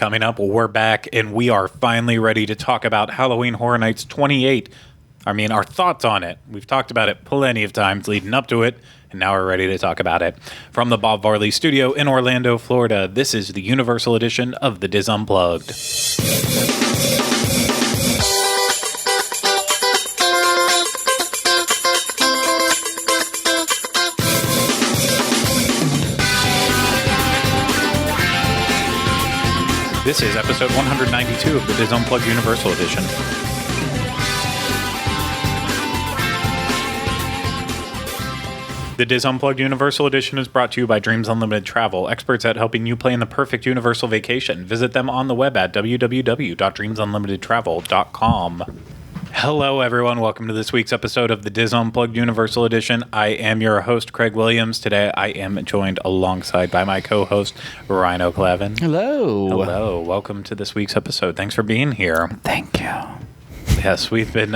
Coming up, we're back, and we are finally ready to talk about Halloween Horror Nights 28. Our thoughts on it. We've talked about it plenty of times leading up to it, and now we're ready to talk about it. From the Bob Varley Studio in Orlando, Florida, this is the Universal Edition of The Diz Unplugged. This is episode 192 of the Diz Unplugged Universal Edition. The Diz Unplugged Universal Edition is brought to you by Dreams Unlimited Travel, experts at helping you plan the perfect universal vacation. Visit them on the web at www.dreamsunlimitedtravel.com. Hello, everyone. Welcome to this week's episode of the Diz Unplugged Universal Edition. I am your host, Craig Williams. Today, I am joined alongside by my co-host, Ryno Clavin. Hello. Hello. Welcome to this week's episode. Thanks for being here. Thank you. Yes, we've been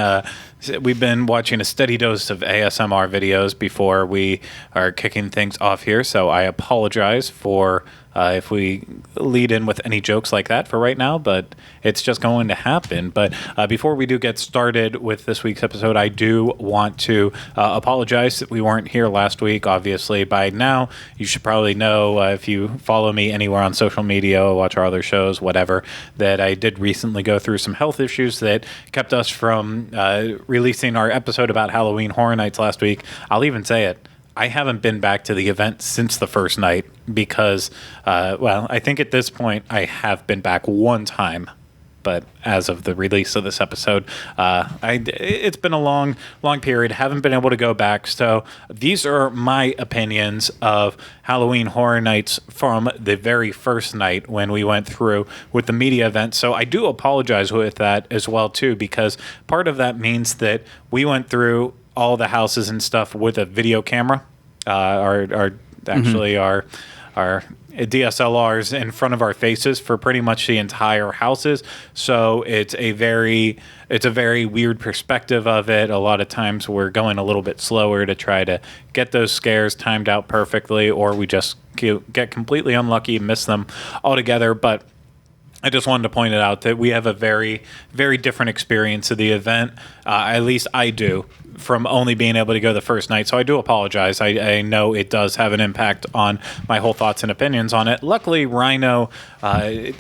watching a steady dose of ASMR videos before we are kicking things off here, so I apologize for if we lead in with any jokes like that for right now, but it's just going to happen. But before we do get started with this week's episode, I do want to apologize that we weren't here last week. Obviously, by now, you should probably know, if you follow me anywhere on social media, watch our other shows, whatever, that I did recently go through some health issues that kept us from releasing our episode about Halloween Horror Nights last week. I'll even say it. I haven't been back to the event since the first night because, I think at this point I have been back one time. But as of the release of this episode, it's been a long period. Haven't been able to go back. So these are my opinions of Halloween Horror Nights from the very first night when we went through with the media event. So I do apologize with that as well, too, because part of that means that we went through all the houses and stuff with a video camera, our DSLRs in front of our faces for pretty much the entire houses. So it's a very weird perspective of it. A lot of times we're going a little bit slower to try to get those scares timed out perfectly, or we just get completely unlucky and miss them altogether. But I just wanted to point it out that we have a very, very different experience of the event. At least I do, from only being able to go the first night. So I do apologize. I know it does have an impact on my whole thoughts and opinions on it. Luckily, Ryno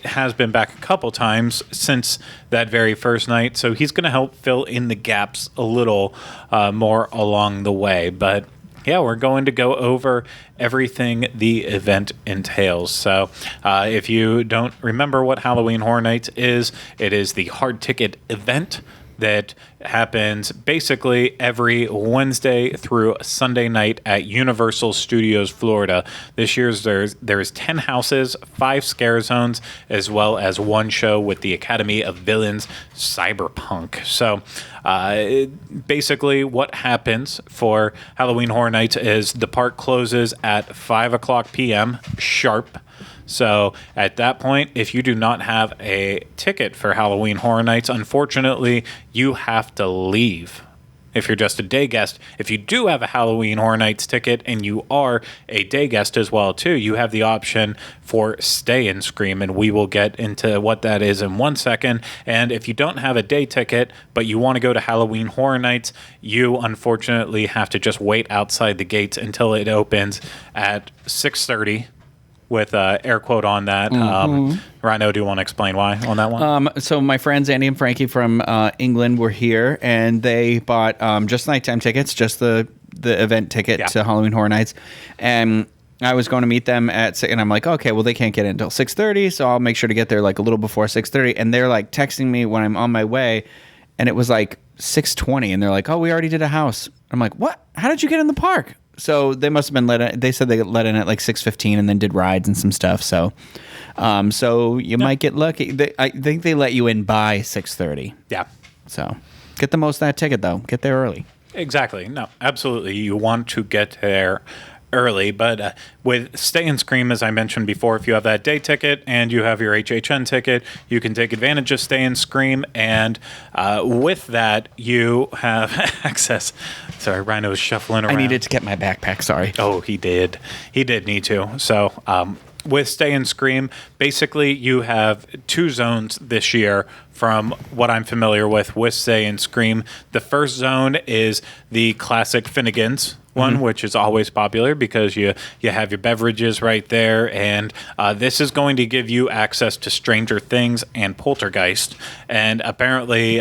has been back a couple times since that very first night. So he's going to help fill in the gaps a little more along the way. But yeah, we're going to go over everything the event entails. So if you don't remember what Halloween Horror Nights is, it is the hard ticket event that happens basically every Wednesday through Sunday night at Universal Studios Florida. This year's there's 10 houses, 5 scare zones, as well as one show with the Academy of Villains, Cyberpunk. So basically what happens for Halloween Horror Nights is the park closes at 5 o'clock p.m. sharp. So at that point, if you do not have a ticket for Halloween Horror Nights, unfortunately, you have to leave. If you're just a day guest, if you do have a Halloween Horror Nights ticket and you are a day guest as well, too, you have the option for Stay and Scream, and we will get into what that is in 1 second. And if you don't have a day ticket, but you want to go to Halloween Horror Nights, you unfortunately have to just wait outside the gates until it opens at 6:30. With air quote on that. Ryno, do you want to explain why on that one? So my friends Andy and Frankie from England were here, and they bought just nighttime tickets, just the event ticket to Halloween Horror Nights. And I was going to meet them at 6, and I'm like, okay, well, they can't get in until 6:30, so I'll make sure to get there like a little before 6:30. And they're like texting me when I'm on my way, and it was like 6:20, and they're like, oh, we already did a house. I'm like, what? How did you get in the park? So they must have been let in. They said they let in at like 6:15 and then did rides and some stuff. So you might get lucky. I think they let you in by 6:30. Yeah. So get the most of that ticket, though. Get there early. Exactly. No, absolutely. You want to get there early, but with Stay and Scream, as I mentioned before, if you have that day ticket and you have your HHN ticket, you can take advantage of Stay and Scream, and with that, you have access. Sorry, Ryno's shuffling around. I needed to get my backpack, sorry. Oh, he did. He did need to. So with Stay and Scream, basically you have two zones this year from what I'm familiar with Stay and Scream. The first zone is the classic Finnegan's one, which is always popular because you have your beverages right there. And this is going to give you access to Stranger Things and Poltergeist. And apparently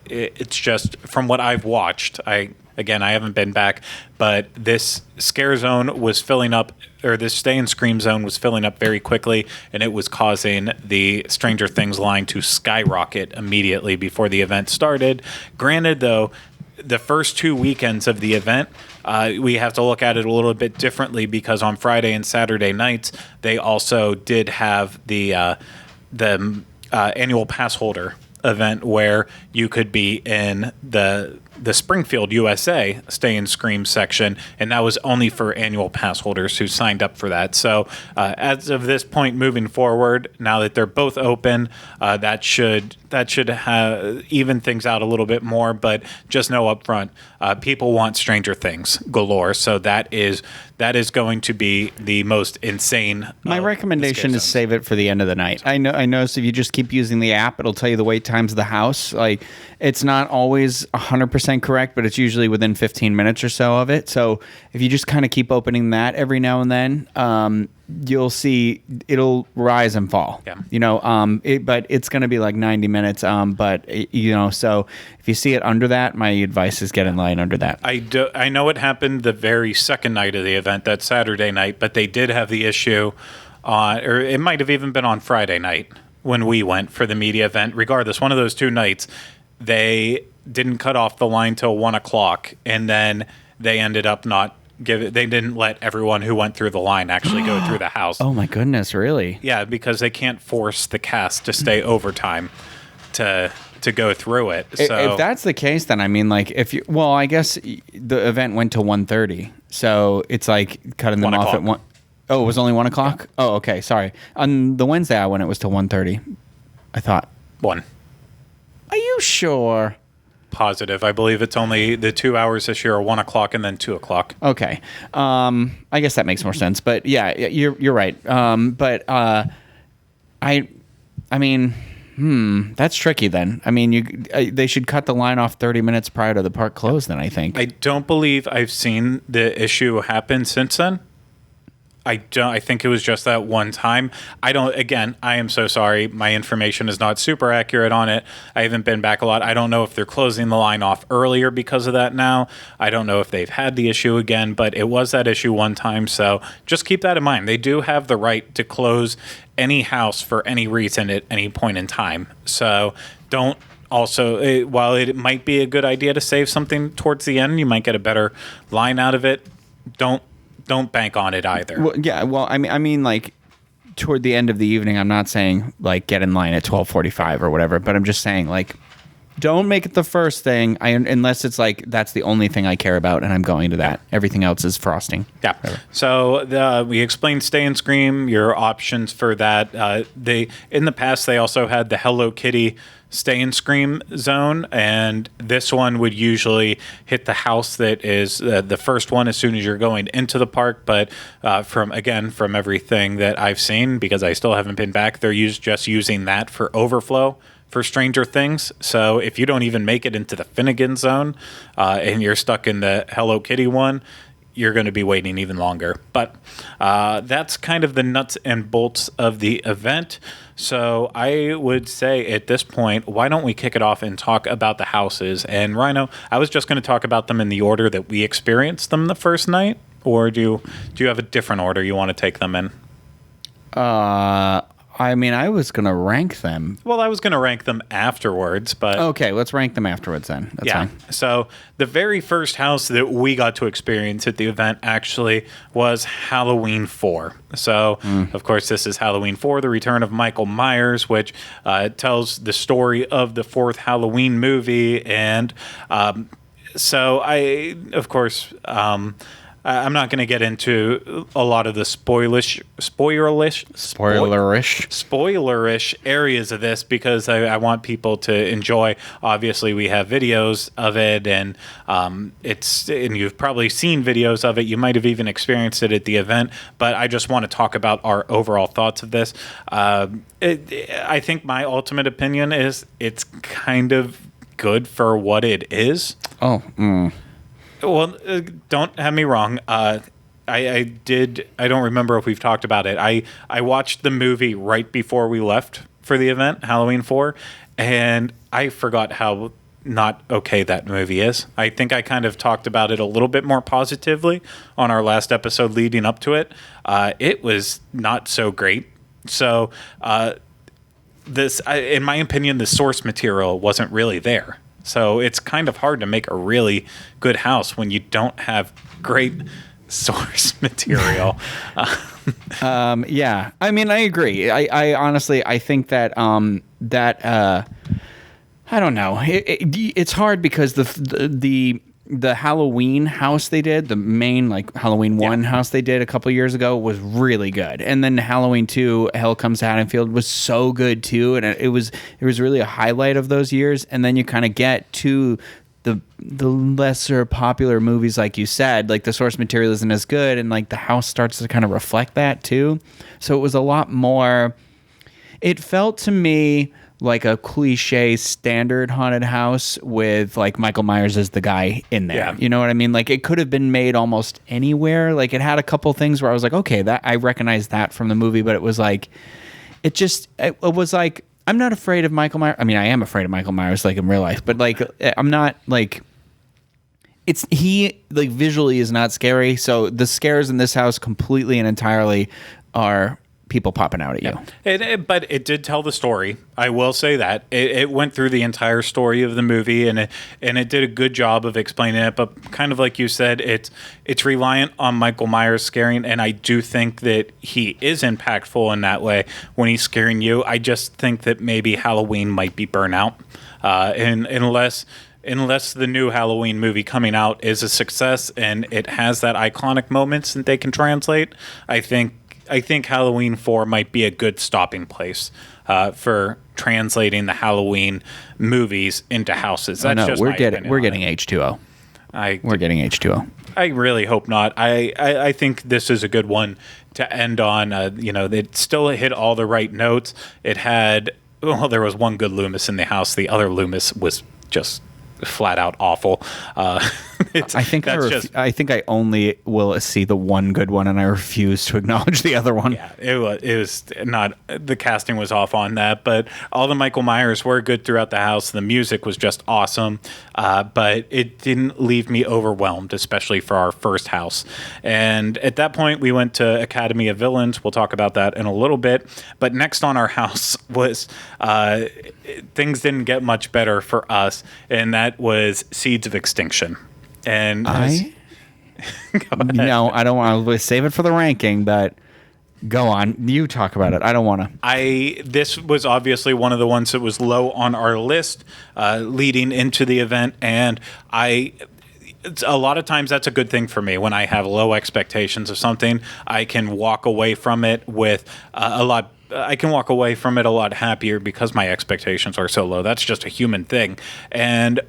it's just, from what I've watched, I haven't been back, but this scare zone was filling up, or this Stay and Scream zone was filling up very quickly, and it was causing the Stranger Things line to skyrocket immediately before the event started. Granted, though, the first 2 weekends of the event, we have to look at it a little bit differently because on Friday and Saturday nights, they also did have the annual pass holder event where you could be in the Springfield, USA Stay and Scream section, and that was only for annual pass holders who signed up for that. So as of this point moving forward, now that they're both open, that should even things out a little bit more. But just know up front, people want Stranger Things galore, so that is going to be the most insane. My recommendation is save it for the end of the night. I noticed if you just keep using the app, it'll tell you the wait times of the house. Like, it's not always 100% correct, but it's usually within 15 minutes or so of it. So if you just kind of keep opening that every now and then, you'll see it'll rise and fall. Yeah. But it's going to be like 90 minutes. So if you see it under that, my advice is get in line under that. I know it happened the very second night of the event, that Saturday night, but they did have the issue or it might have even been on Friday night when we went for the media event. Regardless, one of those 2 nights, they didn't cut off the line till 1 o'clock, and then they ended up they didn't let everyone who went through the line actually go through the house. Oh my goodness, really? Yeah, because they can't force the cast to stay overtime to go through it. So if that's the case, then I mean, like, I guess the event went to 1:30, so it's like cutting them off at 1. Oh, it was only 1 o'clock? Yeah. Oh, okay, sorry. On the Wednesday I went, it was till 1:30. I thought 1. Are you sure? Positive. I believe it's only the 2 hours this year are 1 o'clock and then 2 o'clock. Okay. I guess that makes more sense. But yeah, you're right. I mean, that's tricky then. I mean, they should cut the line off 30 minutes prior to the park close then, I think. I don't believe I've seen the issue happen since then. I think it was just that one time. I am so sorry. My information is not super accurate on it. I haven't been back a lot. I don't know if they're closing the line off earlier because of that now. I don't know if they've had the issue again, but it was that issue one time. So just keep that in mind. They do have the right to close any house for any reason at any point in time. So don't also, while it might be a good idea to save something towards the end, you might get a better line out of it. Don't bank on it either. Well, yeah. Well, I mean, like toward the end of the evening. I'm not saying like get in line at 12:45 or whatever, but I'm just saying like don't make it the first thing. Unless it's like that's the only thing I care about and I'm going to that. Everything else is frosting. Yeah. Whatever. So we explained Stay and Scream, your options for that. In the past they also had the Hello Kitty Stay and Scream zone, and this one would usually hit the house that is the first one as soon as you're going into the park. But from everything that I've seen, because I still haven't been back, they're just using that for overflow for Stranger Things. So if you don't even make it into the Finnegan zone and you're stuck in the Hello Kitty one, you're going to be waiting even longer. But that's kind of the nuts and bolts of the event. So I would say at this point, why don't we kick it off and talk about the houses? And Ryno, I was just going to talk about them in the order that we experienced them the first night, or do you have a different order you want to take them in? I mean, I was going to rank them. Well, I was going to rank them afterwards, but... Okay, let's rank them afterwards then. That's fine. So the very first house that we got to experience at the event actually was Halloween 4. So, of course, this is Halloween 4, The Return of Michael Myers, which tells the story of the fourth Halloween movie. And so I, of course... I'm not going to get into a lot of the spoilerish areas of this because I want people to enjoy. Obviously, we have videos of it, and you've probably seen videos of it. You might have even experienced it at the event, but I just want to talk about our overall thoughts of this. I think my ultimate opinion is it's kind of good for what it is. Well, don't have me wrong. I don't remember if we've talked about it. I watched the movie right before we left for the event, Halloween 4, and I forgot how not okay that movie is. I think I kind of talked about it a little bit more positively on our last episode leading up to it. It was not so great. So, in my opinion, the source material wasn't really there. So it's kind of hard to make a really good house when you don't have great source material. Yeah, I mean, I agree. I honestly, I think that I don't know. It's hard because the Halloween house they did, the main like Halloween 1 house they did a couple years ago was really good. And then Halloween 2, Hell Comes to Haddonfield was so good too. And it was really a highlight of those years. And then you kind of get to the lesser popular movies, like you said, like the source material isn't as good. And like the house starts to kind of reflect that too. So it was a lot more, it felt to me like a cliche standard haunted house with like Michael Myers as the guy in there. Yeah. You know what I mean? Like it could have been made almost anywhere. Like it had a couple things where I was like, okay, that I recognize that from the movie, but it was like, it was like, I'm not afraid of Michael Myers. I mean, I am afraid of Michael Myers like in real life, but like, I'm not like, he like visually is not scary. So the scares in this house completely and entirely are people popping out at you. But it did tell the story. I will say that it went through the entire story of the movie, and it did a good job of explaining it. But kind of like you said, it's reliant on Michael Myers scaring, and I do think that he is impactful in that way when he's scaring you. I just think that maybe Halloween might be burnout, and unless the new Halloween movie coming out is a success and it has that iconic moments that they can translate, I think Halloween 4 might be a good stopping place for translating the Halloween movies into houses. That's just we're getting H2O. We're getting H2O. I really hope not. I think this is a good one to end on. It still hit all the right notes. It had, there was one good Loomis in the house. The other Loomis was just flat out awful. I think I only will see the one good one, and I refuse to acknowledge the other one. Yeah, it was not, the casting was off on that, but all the Michael Myers were good throughout the house. The music was just awesome, but it didn't leave me overwhelmed, especially for our first house. And at that point, we went to Academy of Villains. We'll talk about that in a little bit. But next on our house was things didn't get much better for us, and that was Seeds of Extinction. And I don't want to save it for the ranking, but go on. You talk about it. I don't want to. This was obviously one of the ones that was low on our list leading into the event, and a lot of times that's a good thing for me. When I have low expectations of something, I can walk away from it with I can walk away from it a lot happier because my expectations are so low. That's just a human thing. And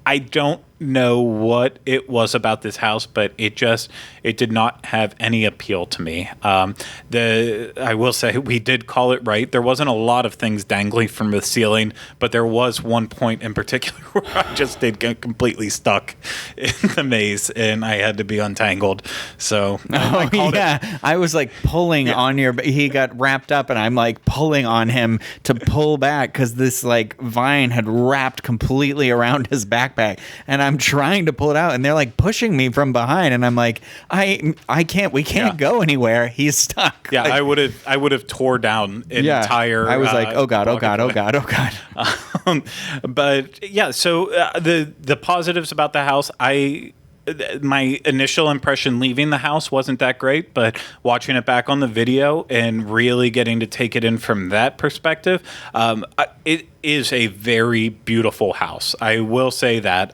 I don't know what it was about this house, but it did not have any appeal to me. I will say we did call it right. There wasn't a lot of things dangling from the ceiling, but there was one point in particular where I just did get completely stuck in the maze and I had to be untangled. So I was like pulling on he got wrapped up and I'm like pulling on him to pull back because this like vine had wrapped completely around his backpack, and I'm trying to pull it out and they're like pushing me from behind, and I'm like, we can't go anywhere. He's stuck. Yeah, like, I would have tore down an entire. I was like, oh god. But yeah, so the positives about the house, my initial impression leaving the house wasn't that great, but watching it back on the video and really getting to take it in from that perspective, is a very beautiful house. I will say that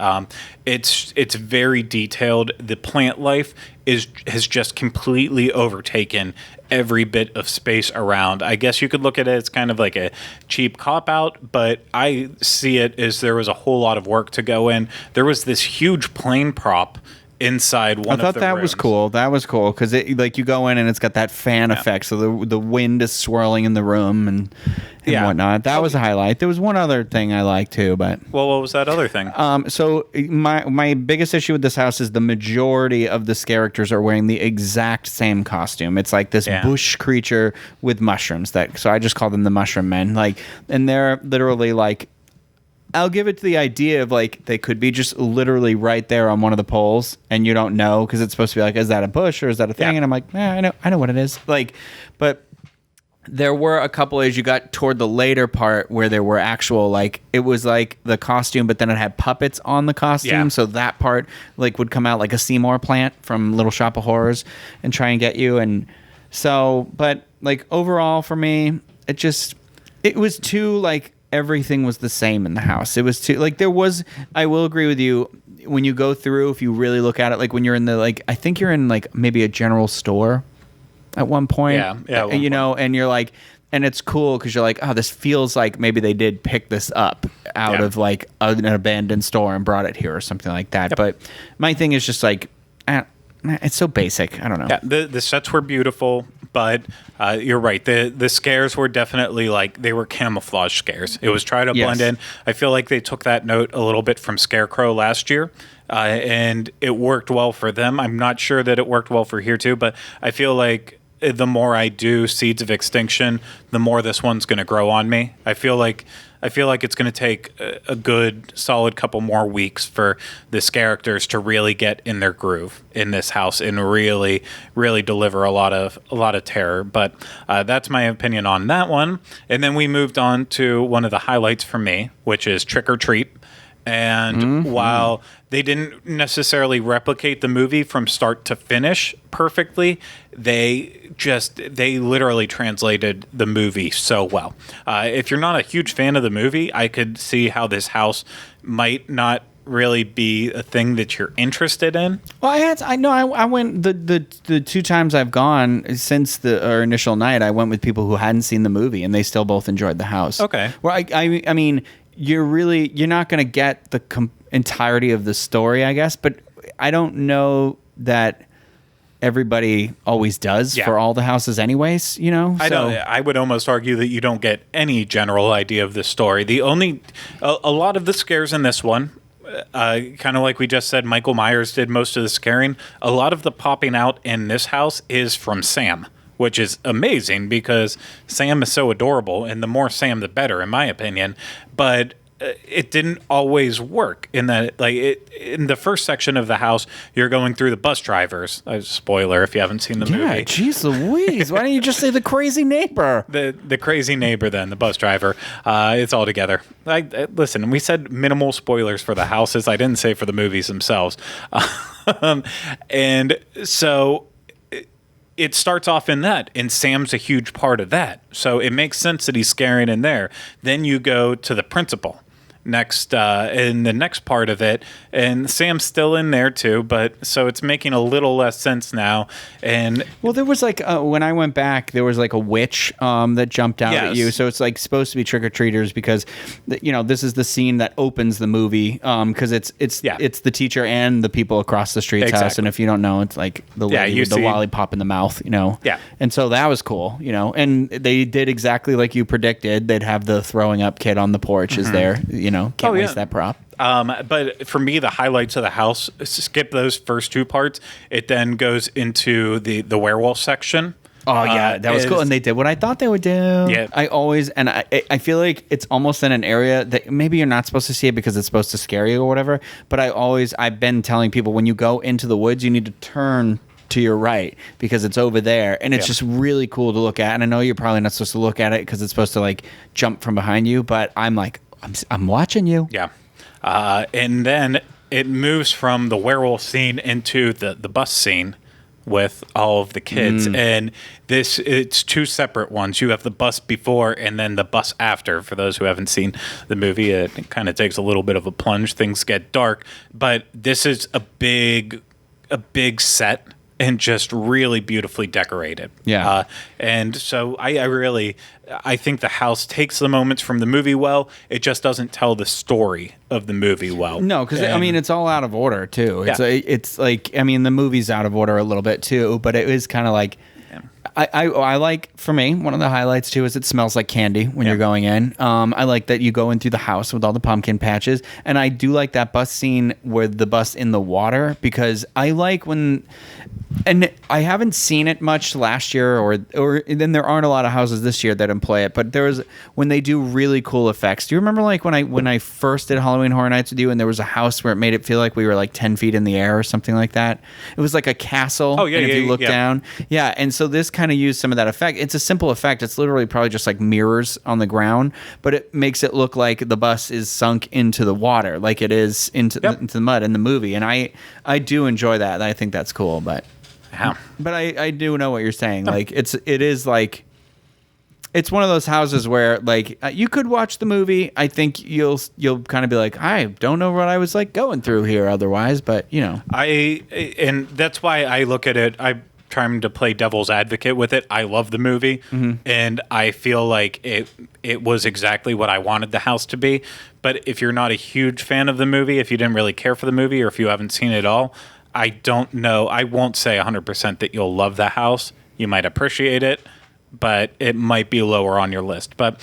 it's very detailed. The plant life has just completely overtaken every bit of space around. I guess you could look at it as kind of like a cheap cop out, but I see it as there was a whole lot of work to go in. There was this huge plane prop inside one of the I thought that rooms. was cool. That was cool because like you go in and it's got that fan effect, so the wind is swirling in the room and whatnot. That was a highlight. There was one other thing I liked too, but well, what was that other thing? So my biggest issue with this house is the majority of the characters are wearing the exact same costume. It's like this bush creature with mushrooms. So I just call them the Mushroom Men. Like, and they're literally like. I'll give it to the idea of like they could be just literally right there on one of the poles, and you don't know because it's supposed to be like, is that a bush or is that a thing? And I'm like, I know what it is. Like, but there were a couple as you got toward the later part where there were actual like it was like the costume, but then it had puppets on the costume, so that part like would come out like a Seymour plant from Little Shop of Horrors and try and get you. And so, but like overall for me, it was too like. Everything was the same in the house. It was too like there was. I will agree with you when you go through. If you really look at it, like when you're in the like, I think you're in like maybe a general store at one point. Yeah. You know, and you're like, and it's cool because you're like, oh, this feels like maybe they did pick this up out of like an abandoned store and brought it here or something like that. Yep. But my thing is just like, it's so basic. I don't know. Yeah, the sets were beautiful. But you're right. The scares were definitely like they were camouflage scares. It was trying to blend in. I feel like they took that note a little bit from Scarecrow last year, and it worked well for them. I'm not sure that it worked well for here too, but I feel like the more I do Seeds of Extinction, the more this one's going to grow on me. I feel like it's going to take a good solid couple more weeks for this characters to really get in their groove in this house and really deliver a lot of terror. But that's my opinion on that one. And then we moved on to one of the highlights for me, which is Trick or Treat. And while they didn't necessarily replicate the movie from start to finish perfectly, they literally translated the movie so well. If you're not a huge fan of the movie, I could see how this house might not really be a thing that you're interested in. Well, I went the two times I've gone since our initial night. I went with people who hadn't seen the movie, and they still both enjoyed the house. Okay. Well, I mean. You're not going to get the entirety of the story, I guess, but I don't know that everybody always does for all the houses anyways, you know? I would almost argue that you don't get any general idea of the story. A lot of the scares in this one, kind of like we just said, Michael Myers did most of the scaring. A lot of the popping out in this house is from Sam, which is amazing because Sam is so adorable, and the more Sam, the better, in my opinion. But it didn't always work in that, like, in the first section of the house, you're going through the bus drivers. Spoiler if you haven't seen the movie. Yeah, jeez Louise. Why don't you just say the crazy neighbor? The crazy neighbor, then, the bus driver. It's all together. Listen, we said minimal spoilers for the houses. I didn't say for the movies themselves. And so it starts off in that, and Sam's a huge part of that. So it makes sense that he's scaring in there. Then you go to the principal next in the next part of it, and Sam's still in there too, but so it's making a little less sense now. And well, there was like when I went back, there was like a witch that jumped out at you, so it's like supposed to be trick-or-treaters because this is the scene that opens the movie because it's the teacher and the people across the street's house, and if you don't know, it's like the lady with the lollipop in the mouth, and so that was cool, and they did exactly like you predicted. They'd have the throwing up kid on the porch is there, can't waste that prop. But for me, the highlights of the house, skip those first two parts. It then goes into the werewolf section. Oh, yeah, that was cool. And they did what I thought they would do. Yeah. I feel like it's almost in an area that maybe you're not supposed to see it because it's supposed to scare you or whatever. But I've been telling people when you go into the woods, you need to turn to your right because it's over there. And it's just really cool to look at. And I know you're probably not supposed to look at it because it's supposed to like jump from behind you. But I'm like, I'm watching you. Yeah. And then it moves from the werewolf scene into the bus scene with all of the kids. And it's two separate ones. You have the bus before and then the bus after. For those who haven't seen the movie, it kind of takes a little bit of a plunge. Things get dark, but this is a big set and just really beautifully decorated. Yeah. And so I think the house takes the moments from the movie well. It just doesn't tell the story of the movie well. No, because I mean, it's all out of order too. It's like, I mean, the movie's out of order a little bit too, but it is kind of like, I like, for me, one of the highlights too is it smells like candy when you're going in. I like that you go in through the house with all the pumpkin patches, and I do like that bus scene with the bus in the water, because I like when, and I haven't seen it much last year, or then there aren't a lot of houses this year that employ it, but there was when they do really cool effects. Do you remember like when I first did Halloween Horror Nights with you, and there was a house where it made it feel like we were like 10 feet in the air or something like that? It was like a castle. Oh yeah, and if you look yeah. down, and so this kind of used some of that effect. It's a simple effect. It's literally probably just like mirrors on the ground, but it makes it look like the bus is sunk into the water, like it is into the mud in the movie. And I do enjoy that. I think that's cool, but I do know what you're saying. Like it is like, it's one of those houses where like you could watch the movie. I think you'll kind of be like, I don't know what I was like going through here otherwise, but you know, and that's why I look at it. I'm trying to play devil's advocate with it. I love the movie, and I feel like it was exactly what I wanted the house to be. But if you're not a huge fan of the movie, if you didn't really care for the movie, or if you haven't seen it at all, I don't know. I won't say 100% that you'll love the house. You might appreciate it, but it might be lower on your list. But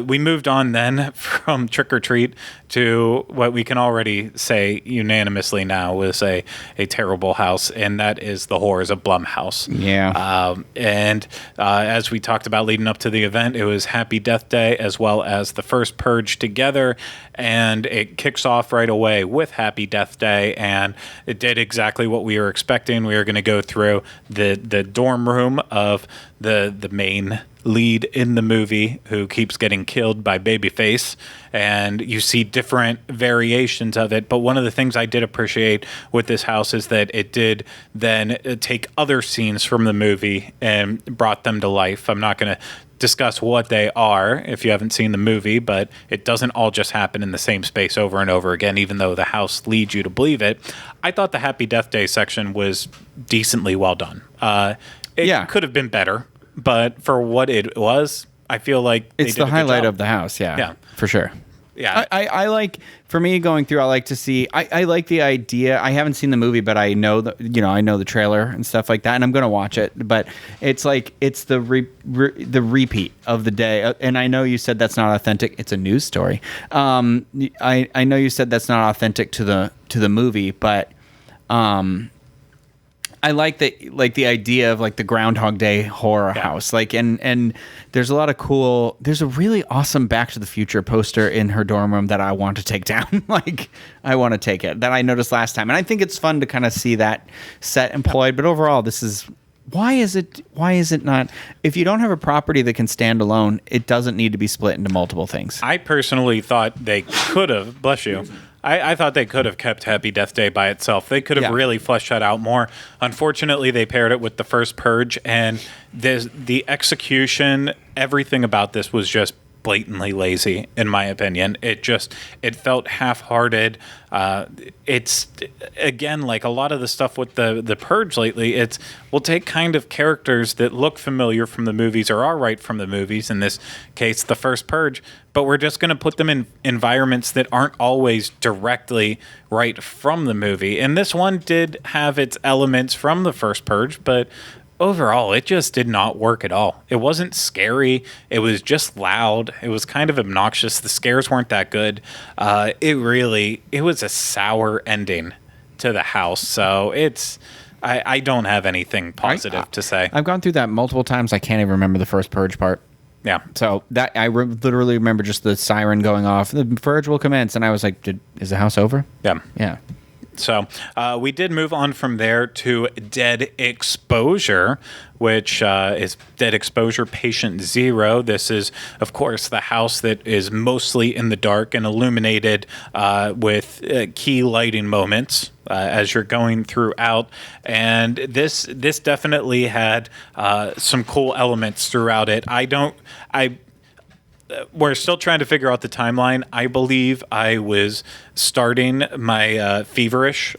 we moved on then from Trick or Treat to what we can already say unanimously now was a terrible house, and that is The Horrors of Blumhouse. Yeah. And as we talked about leading up to the event, it was Happy Death Day as well as the first Purge together, and it kicks off right away with Happy Death Day, and it did exactly what we were expecting. We were going to go through the dorm room of the main lead in the movie, who keeps getting killed by Babyface, and you see different variations of it. But one of the things I did appreciate with this house is that it did then take other scenes from the movie and brought them to life. I'm not going to discuss what they are if you haven't seen the movie, but it doesn't all just happen in the same space over and over again, even though the house leads you to believe it. I thought the Happy Death Day section was decently well done. It could have been better, but for what it was, I feel like it's the highlight of the house. Yeah, for sure. Yeah, I like, for me going through, I like to see, I like the idea. I haven't seen the movie, but I know I know the trailer and stuff like that, and I'm going to watch it. But it's like, it's the repeat of the day. And I know you said that's not authentic. It's a news story. I know you said that's not authentic to the movie, but I like the idea of like the Groundhog Day horror house. Like, and there's a lot of cool, there's a really awesome Back to the Future poster in her dorm room that I want to take down. Like, I want to take it, that I noticed last time. And I think it's fun to kind of see that set employed. But overall, why is it not, if you don't have a property that can stand alone, it doesn't need to be split into multiple things. I personally thought they could have, bless you, I thought they could have kept Happy Death Day by itself. They could have really fleshed that out more. Unfortunately, they paired it with the first Purge, and the execution, everything about this was just blatantly lazy, in my opinion. It felt half-hearted. It's, again, like a lot of the stuff with the Purge lately, we'll take kind of characters that look familiar from the movies or are right from the movies, in this case, the first Purge, but we're just going to put them in environments that aren't always directly right from the movie. And this one did have its elements from the first Purge, but overall, it just did not work at all. It wasn't scary. It was just loud. It was kind of obnoxious. The scares weren't that good. It was a sour ending to the house. So I don't have anything positive to say. I've gone through that multiple times. I can't even remember the first Purge part. Yeah. So that literally remember just the siren going off. The Purge will commence, and I was like, "Is the house over?" Yeah. Yeah. So we did move on from there to Dead Exposure, which is Dead Exposure Patient Zero. This is, of course, the house that is mostly in the dark and illuminated with key lighting moments as you're going throughout. And this definitely had some cool elements throughout it. We're still trying to figure out the timeline. I believe I was starting my feverish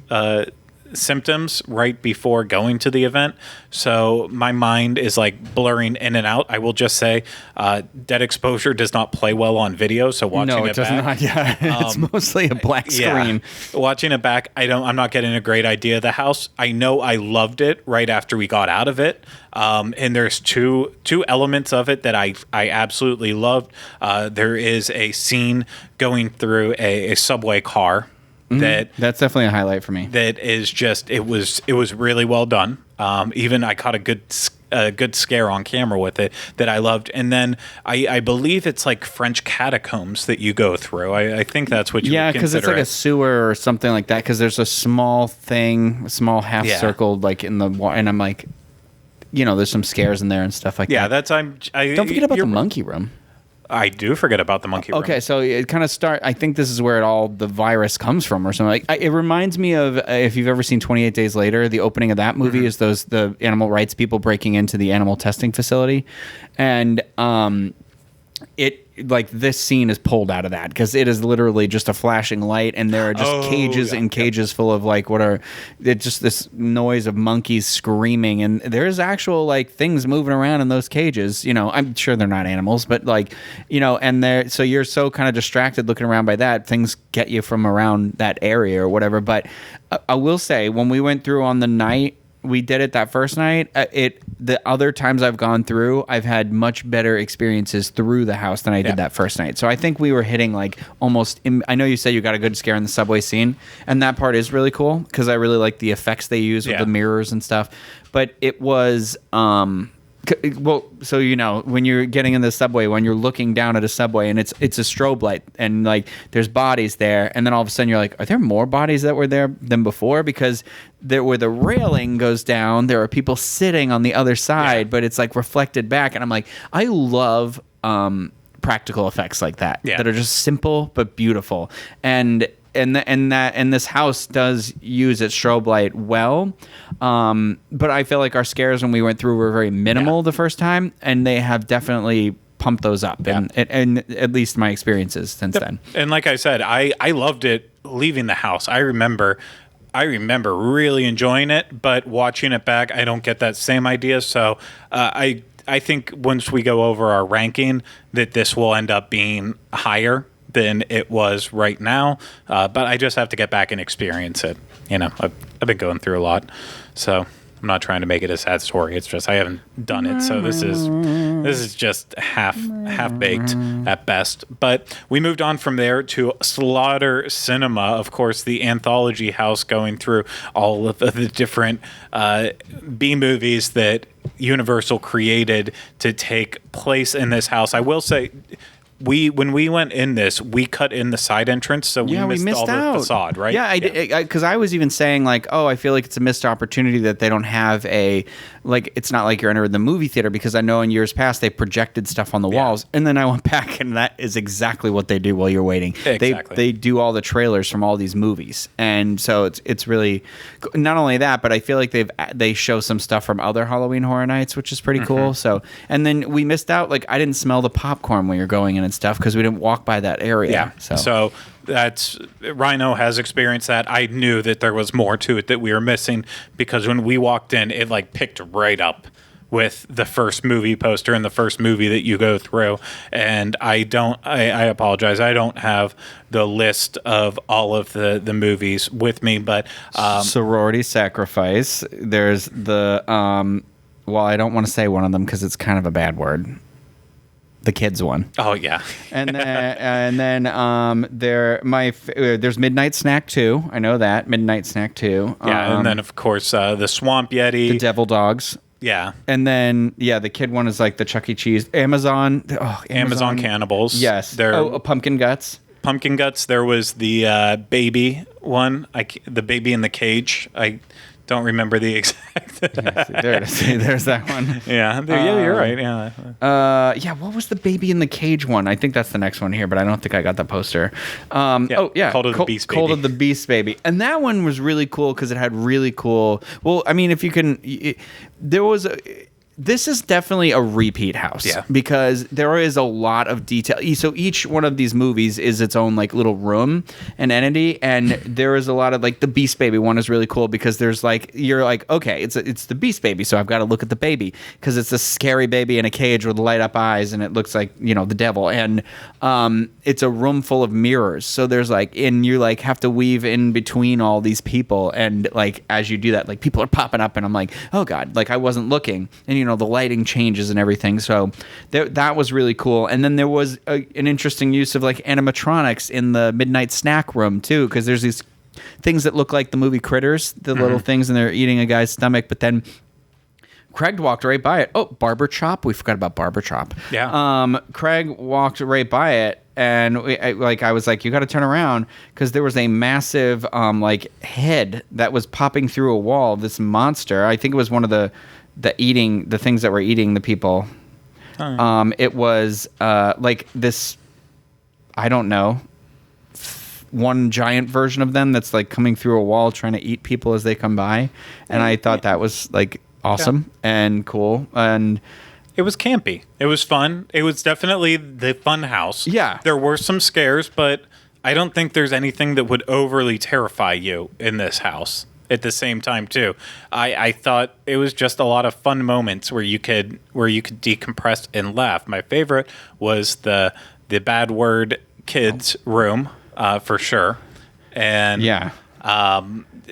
symptoms right before going to the event, so my mind is like blurring in and out. I will just say Dead Exposure does not play well on video, so watching it does back, not. Yeah, it's mostly a black screen. Watching it back, I'm not getting a great idea of the house. I know I loved it right after we got out of it, and there's two elements of it that I absolutely loved. There is a scene going through a subway car. That's definitely a highlight for me. That is just it was really well done. Even I caught a good scare on camera with it that I loved. And then I believe it's like French catacombs that you go through. I think that's what you would consider. Yeah, because it's like a sewer or something like that. Because there's a small half circle like in the water, and I'm like, there's some scares in there and stuff like that. Yeah, don't forget about the monkey room. I do forget about the monkey room. Okay, so it kind of I think this is where the virus comes from or something. It reminds me of, if you've ever seen 28 Days Later, the opening of that movie is the animal rights people breaking into the animal testing facility. And this scene is pulled out of that because it is literally just a flashing light, and there are just cages full of it's just this noise of monkeys screaming, and there's actual things moving around in those cages. I'm sure they're not animals, but and so you're so kind of distracted looking around by that, things get you from around that area or whatever. But I will say, when we went through on the night we did it that first night, the other times I've gone through, I've had much better experiences through the house than I did that first night. So I think we were hitting almost. I know you said you got a good scare in the subway scene, and that part is really cool because I really like the effects they use with the mirrors and stuff. But it was. So when you're getting in the subway, when you're looking down at a subway and it's a strobe light and there's bodies there, and then all of a sudden you're like, are there more bodies that were there than before? Because where the railing goes down, there are people sitting on the other side, but it's reflected back, and I'm like, I love practical effects like that that are just simple but beautiful. And this house does use its strobe light well, but I feel like our scares when we went through were very minimal the first time, and they have definitely pumped those up, and at least my experiences since then. And like I said, I loved it leaving the house. I remember really enjoying it, but watching it back, I don't get that same idea. So I think once we go over our ranking, that this will end up being higher than it was right now, but I just have to get back and experience it. I've been going through a lot, so I'm not trying to make it a sad story. It's just I haven't done it, so this is just half baked at best. But we moved on from there to Slaughter Cinema, of course, the anthology house, going through all of the different B movies that Universal created to take place in this house. I will say, when we went in this, we cut in the side entrance, so we missed all the facade, right? Yeah, because I was even saying I feel like it's a missed opportunity that they don't have it's not like you're entering the movie theater, because I know in years past they projected stuff on the walls, and then I went back and that is exactly what they do while you're waiting. Exactly. They do all the trailers from all these movies, and so it's really not only that, but I feel like they show some stuff from other Halloween Horror Nights, which is pretty cool. So, and then we missed out. I didn't smell the popcorn when you're going in and stuff because we didn't walk by that area. Yeah. So that's Ryno has experienced that. I knew that there was more to it that we were missing, because when we walked in, it picked right up with the first movie poster and the first movie that you go through. And I apologize, I don't have the list of all of the movies with me, but Sorority Sacrifice. There's the I don't want to say one of them because it's kind of a bad word. The kids one. Oh yeah. and then there's Midnight Snack 2. I know that. Midnight Snack 2. Yeah, and then of course the Swamp Yeti. The Devil Dogs. Yeah. And then the kid one is the Chuck E. Cheese. Amazon Cannibals. Yes. They're Pumpkin Guts. pumpkin guts. There was the baby one, the baby in the cage. I don't remember the exact. There's that one. Yeah, you're right. Yeah. What was the baby in the cage one? I think that's the next one here, but I don't think I got the poster. Cult of the Beast Baby. Cult of the Beast Baby, and that one was really cool because it had really cool. Well, I mean, if you can, there was a. This is definitely a repeat house. Yeah. Because there is a lot of detail. So each one of these movies is its own like little room and entity, and there is a lot of like the Beast Baby one is really cool because there's like you're like, okay, it's the Beast Baby, so I've got to look at the baby because it's a scary baby in a cage with light up eyes and it looks like, you know, the devil, and it's a room full of mirrors. So there's like, and you like have to weave in between all these people, and like as you do that, like people are popping up and I'm like, oh God, like I wasn't looking, and you know, the lighting changes and everything. So that was really cool. And then there was an interesting use of like animatronics in the midnight snack room too, because there's these things that look like the movie Critters, the little things, and they're eating a guy's stomach. But then Craig walked right by it. Oh, Barber Chop. We forgot about Barber Chop. Yeah. Craig walked right by it, and I was like, you got to turn around because there was a massive like head that was popping through a wall. This monster. I think it was one of the things that were eating the people. It was like this, I don't know, one giant version of them that's like coming through a wall trying to eat people as they come by, and I thought that was like awesome and cool, and it was campy. It was fun. It was definitely the fun house. Yeah. There were some scares, but I don't think there's anything that would overly terrify you in this house. At the same time, too, I thought it was just a lot of fun moments where you could decompress and laugh. My favorite was the bad word kids room, for sure, and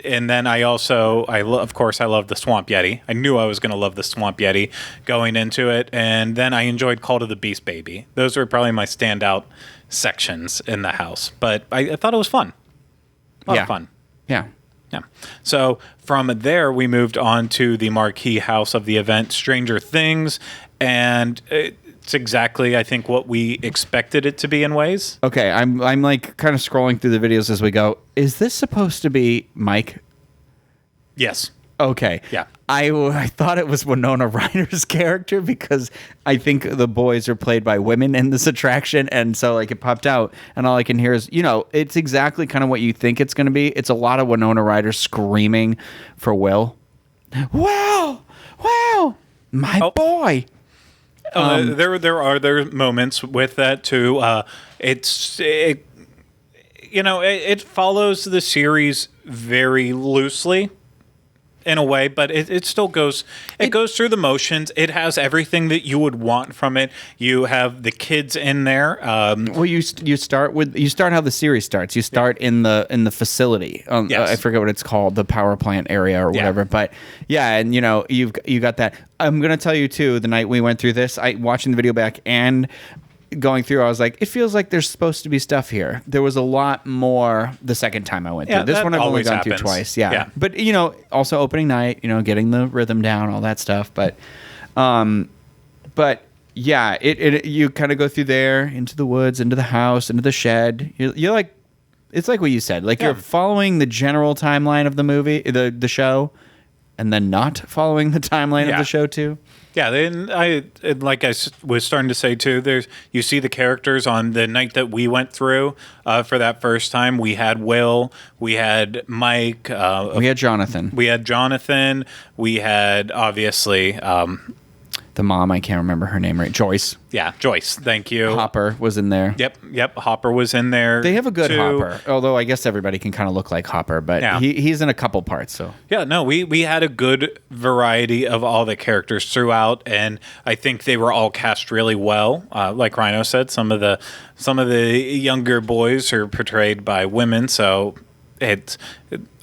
and then of course I love the Swamp Yeti. I knew I was going to love the Swamp Yeti going into it, and then I enjoyed Cult of the Beast Baby. Those were probably my standout sections in the house, but I thought it was fun. A lot of fun. Yeah. Yeah. So from there, we moved on to the marquee house of the event, Stranger Things, and it's exactly, I think, what we expected it to be in ways. Okay, I'm like kind of scrolling through the videos as we go. Is this supposed to be Mike? Yes. Okay. Yeah. I thought it was Winona Ryder's character because I think the boys are played by women in this attraction, and so like it popped out, and all I can hear is, you know, it's exactly kind of what you think it's going to be. It's a lot of Winona Ryder screaming for Will. Wow, my boy. There are other moments with that too. It follows the series very loosely. In a way, but it still goes. It goes through the motions. It has everything that you would want from it. You have the kids in there. Well, you start how the series starts. You start in the facility. Yes. I forget what it's called, the power plant area or whatever. Yeah. But yeah, and you know you got that. I'm gonna tell you too. The night we went through this, watching the video back and going through, I was like, it feels like there's supposed to be stuff here. There was a lot more the second time I went through. This one I've only gone through twice. Yeah. But, you know, also opening night, you know, getting the rhythm down, all that stuff. But yeah, you kind of go through there, into the woods, into the house, into the shed. You're like, it's like what you said. Like you're following the general timeline of the movie, the show, and then not following the timeline of the show too. Yeah, like I was starting to say too, you see the characters on the night that we went through for that first time. We had Will, we had Mike, we had Jonathan. We had obviously the mom. I can't remember her name right. Joyce. Yeah, Joyce. Thank you. Hopper was in there. Yep. Hopper was in there. They have a good Hopper, although I guess everybody can kind of look like Hopper, but he's in a couple parts. So yeah, no, we had a good variety of all the characters throughout, and I think they were all cast really well. Like Ryno said, some of the younger boys are portrayed by women, so. At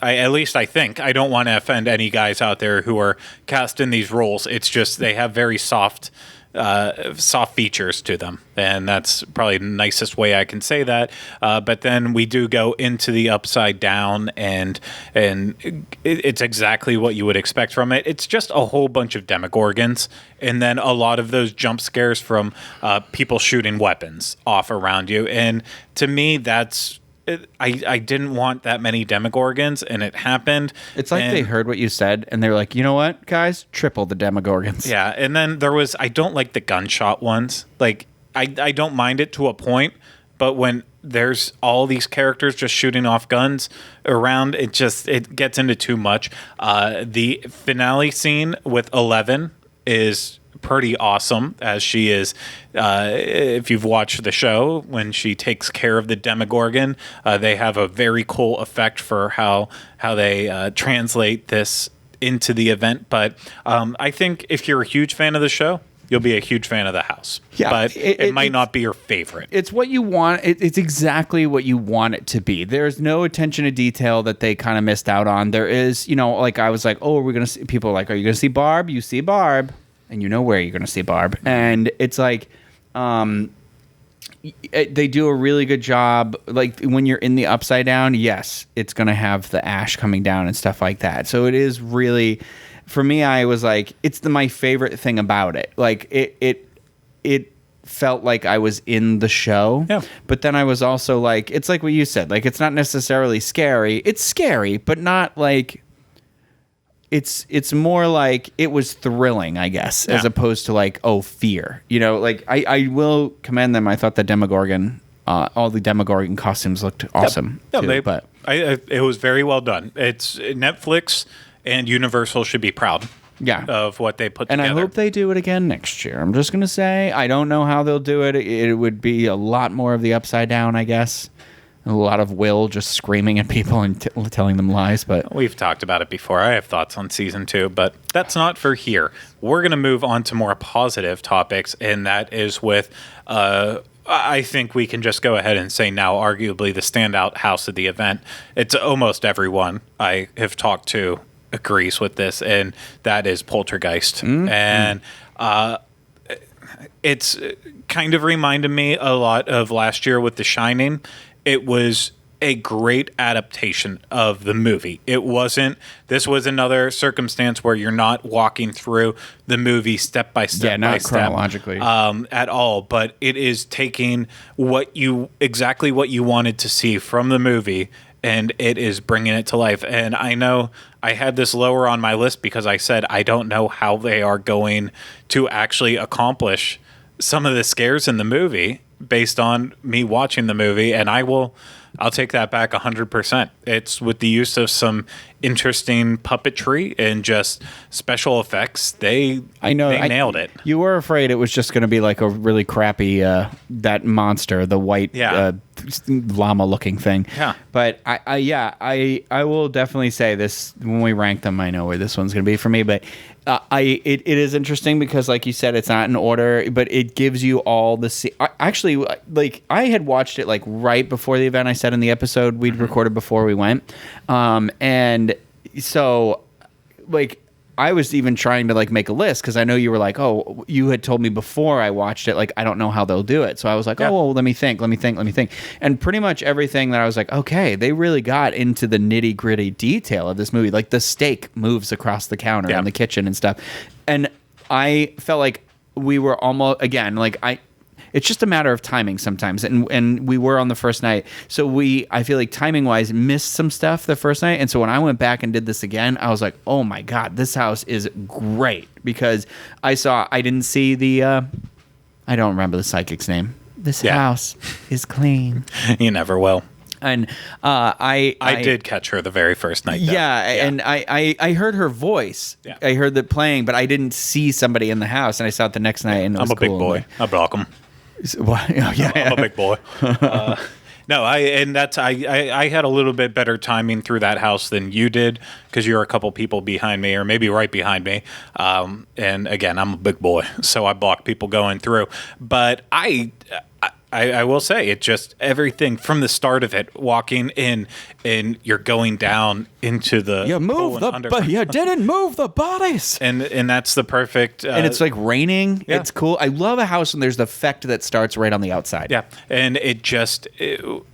least I think. I don't want to offend any guys out there who are cast in these roles. It's just they have very soft soft features to them, and that's probably the nicest way I can say that. But then we do go into the Upside Down, and it's exactly what you would expect from it. It's just a whole bunch of Demogorgons, and then a lot of those jump scares from people shooting weapons off around you. And to me, that's I didn't want that many Demogorgons, and it happened. It's like they heard what you said, and they're like, you know what, guys? Triple the Demogorgons. Yeah, and then I don't like the gunshot ones. Like, I don't mind it to a point, but when there's all these characters just shooting off guns around, it gets into too much. The finale scene with 11 is pretty awesome, as she is, if you've watched the show, when she takes care of the Demogorgon, they have a very cool effect for how they translate this into the event. But I think if you're a huge fan of the show, you'll be a huge fan of the house. Yeah, but it might not be your favorite. It's what you want. It's exactly what you want it to be. There's no attention to detail that they kind of missed out on. There is, like I was like, oh, we're going to see, people are like, are you going to see Barb? You see Barb. And you know where you're going to see Barb. And it's like, they do a really good job. Like, when you're in the Upside Down, yes, it's going to have the ash coming down and stuff like that. So it is really, for me, I was like, it's my favorite thing about it. Like, it felt like I was in the show. Yeah. But then I was also like, it's like what you said. Like, it's not necessarily scary. It's scary, but not like... It's more like it was thrilling, I guess, as opposed to like, oh, fear. Like I will commend them. I thought the Demogorgon, all the Demogorgon costumes looked awesome. But it was very well done. It's Netflix and Universal should be proud. Yeah. Of what they put together. And I hope they do it again next year. I'm just gonna say I don't know how they'll do it. It would be a lot more of the Upside Down, I guess. A lot of Will just screaming at people and telling them lies. But we've talked about it before. I have thoughts on season 2, but that's not for here. We're going to move on to more positive topics, and that is with, I think we can just go ahead and say now, arguably the standout house of the event. It's almost everyone I have talked to agrees with this, and that is Poltergeist. Mm-hmm. And it's kind of reminded me a lot of last year with The Shining. It was a great adaptation of the movie. This was another circumstance where you're not walking through the movie step by step. Yeah, not chronologically. At all, but it is taking exactly what you wanted to see from the movie, and it is bringing it to life. And I know I had this lower on my list because I said I don't know how they are going to actually accomplish some of the scares in the movie based on me watching the movie, and I'll take that back 100%. It's with the use of some interesting puppetry and just special effects. They nailed it. You were afraid it was just going to be like a really crappy that monster, the white llama-looking thing. Yeah. But I will definitely say this when we rank them. I know where this one's going to be for me, but it is interesting because, like you said, it's not in order, but it gives you all the. Actually, like I had watched it like right before the event. I said in the episode we'd recorded before we went, and so like I was even trying to like make a list because I know you were like, oh, you had told me before I watched it, like I don't know how they'll do it. So I was like, oh, well, let me think. And pretty much everything that I was like, okay, they really got into the nitty gritty detail of this movie. Like the steak moves across the counter in the kitchen and stuff. And I felt like we were almost, again, like it's just a matter of timing sometimes. And we were on the first night. So I feel like timing wise missed some stuff the first night. And so when I went back and did this again, I was like, oh my God, this house is great. Because I didn't see I don't remember the psychic's name. This house is clean. You never will. And I did catch her the very first night. And I heard her voice. Yeah. I heard that playing, but I didn't see somebody in the house. And I saw it the next night. And it was I'm a big boy. I block him. I'm a big boy. No, I had a little bit better timing through that house than you did because you're a couple people behind me or maybe right behind me. And again, I'm a big boy, so I block people going through. But I I will say it just everything from the start of it, walking in and you're going down into the You didn't move the bodies. And that's the perfect and it's like raining. Yeah. It's cool. I love a house and there's the effect that starts right on the outside. Yeah. And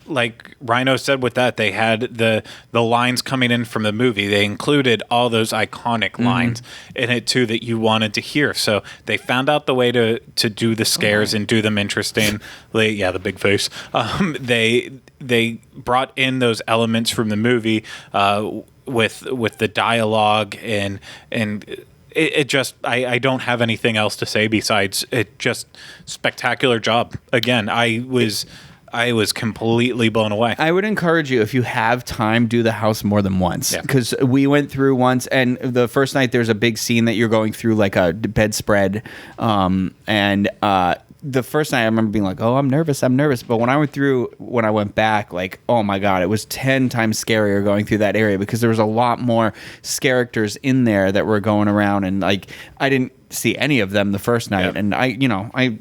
like Ryno said with that, they had the lines coming in from the movie. They included all those iconic lines in it too that you wanted to hear. So they found out the way to do the scares and do them interesting. Yeah, the big face. They brought in those elements from the movie with the dialogue and it just I don't have anything else to say besides it. Just spectacular job again. I was completely blown away. I would encourage you, if you have time, do the house more than once. Because we went through once, and the first night there's a big scene that you're going through like a bedspread, and the first night I remember being like, oh, I'm nervous. But when I went back, like, oh my God, it was 10 times scarier going through that area because there was a lot more characters in there that were going around, and like I didn't see any of them the first night. And I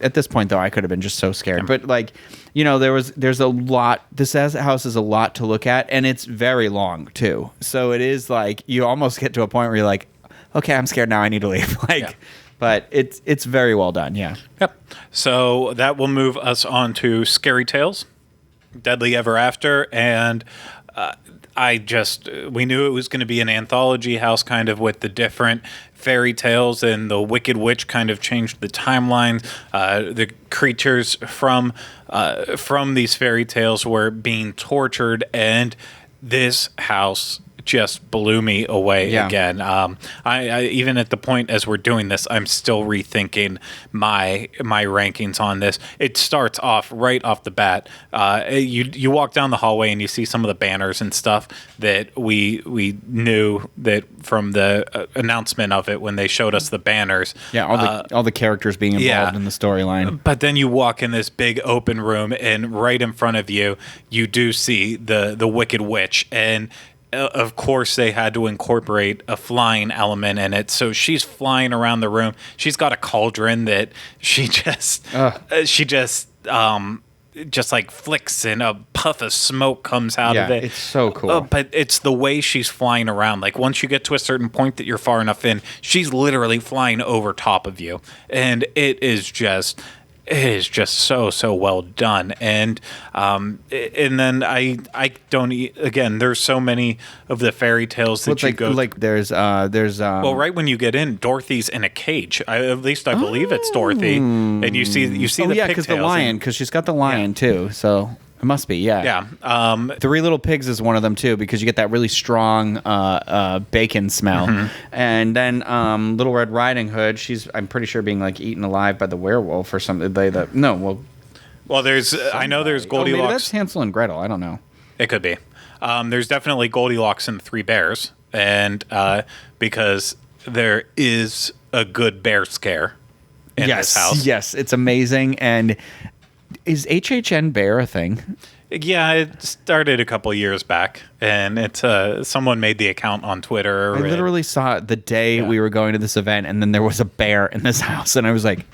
at this point though, I could have been just so scared. But like, there's a lot. This house is a lot to look at, and it's very long too. So it is like you almost get to a point where you're like, okay, I'm scared now. I need to leave. But it's very well done. Yeah. Yep. So that will move us on to Scary Tales, Deadly Ever After, and we knew it was going to be an anthology house, kind of with the different fairy tales, and the Wicked Witch kind of changed the timeline. The creatures from these fairy tales were being tortured, and this house just blew me away again. I even at the point as we're doing this, I'm still rethinking my rankings on this. It starts off right off the bat. You walk down the hallway and you see some of the banners and stuff that we knew that from the announcement of it when they showed us the banners. Yeah, all the characters being involved in the storyline. But then you walk in this big open room, and right in front of you, you do see the Wicked Witch, and of course, they had to incorporate a flying element in it. So she's flying around the room. She's got a cauldron that she just like flicks, and a puff of smoke comes out of it. It's so cool. But it's the way she's flying around. Like once you get to a certain point that you're far enough in, she's literally flying over top of you, and it is just so well done. And then I don't again, there's so many of the fairy tales that there's right when you get in, Dorothy's in a cage. At least I believe it's Dorothy, and you see the because the lion, because she's got the lion too, so it must be. Three Little Pigs is one of them too, because you get that really strong bacon smell. And then Little Red Riding Hood, I'm pretty sure being like eaten alive by the werewolf or something. Well, there's I know there's Goldilocks. Maybe that's Hansel and Gretel. I don't know. It could be. There's definitely Goldilocks and the Three Bears, and because there is a good bear scare in this house. Yes, it's amazing. And is HHN Bear a thing? Yeah, it started a couple years back, and it's someone made the account on Twitter. I literally saw it the day we were going to this event, and then there was a bear in this house, and I was like,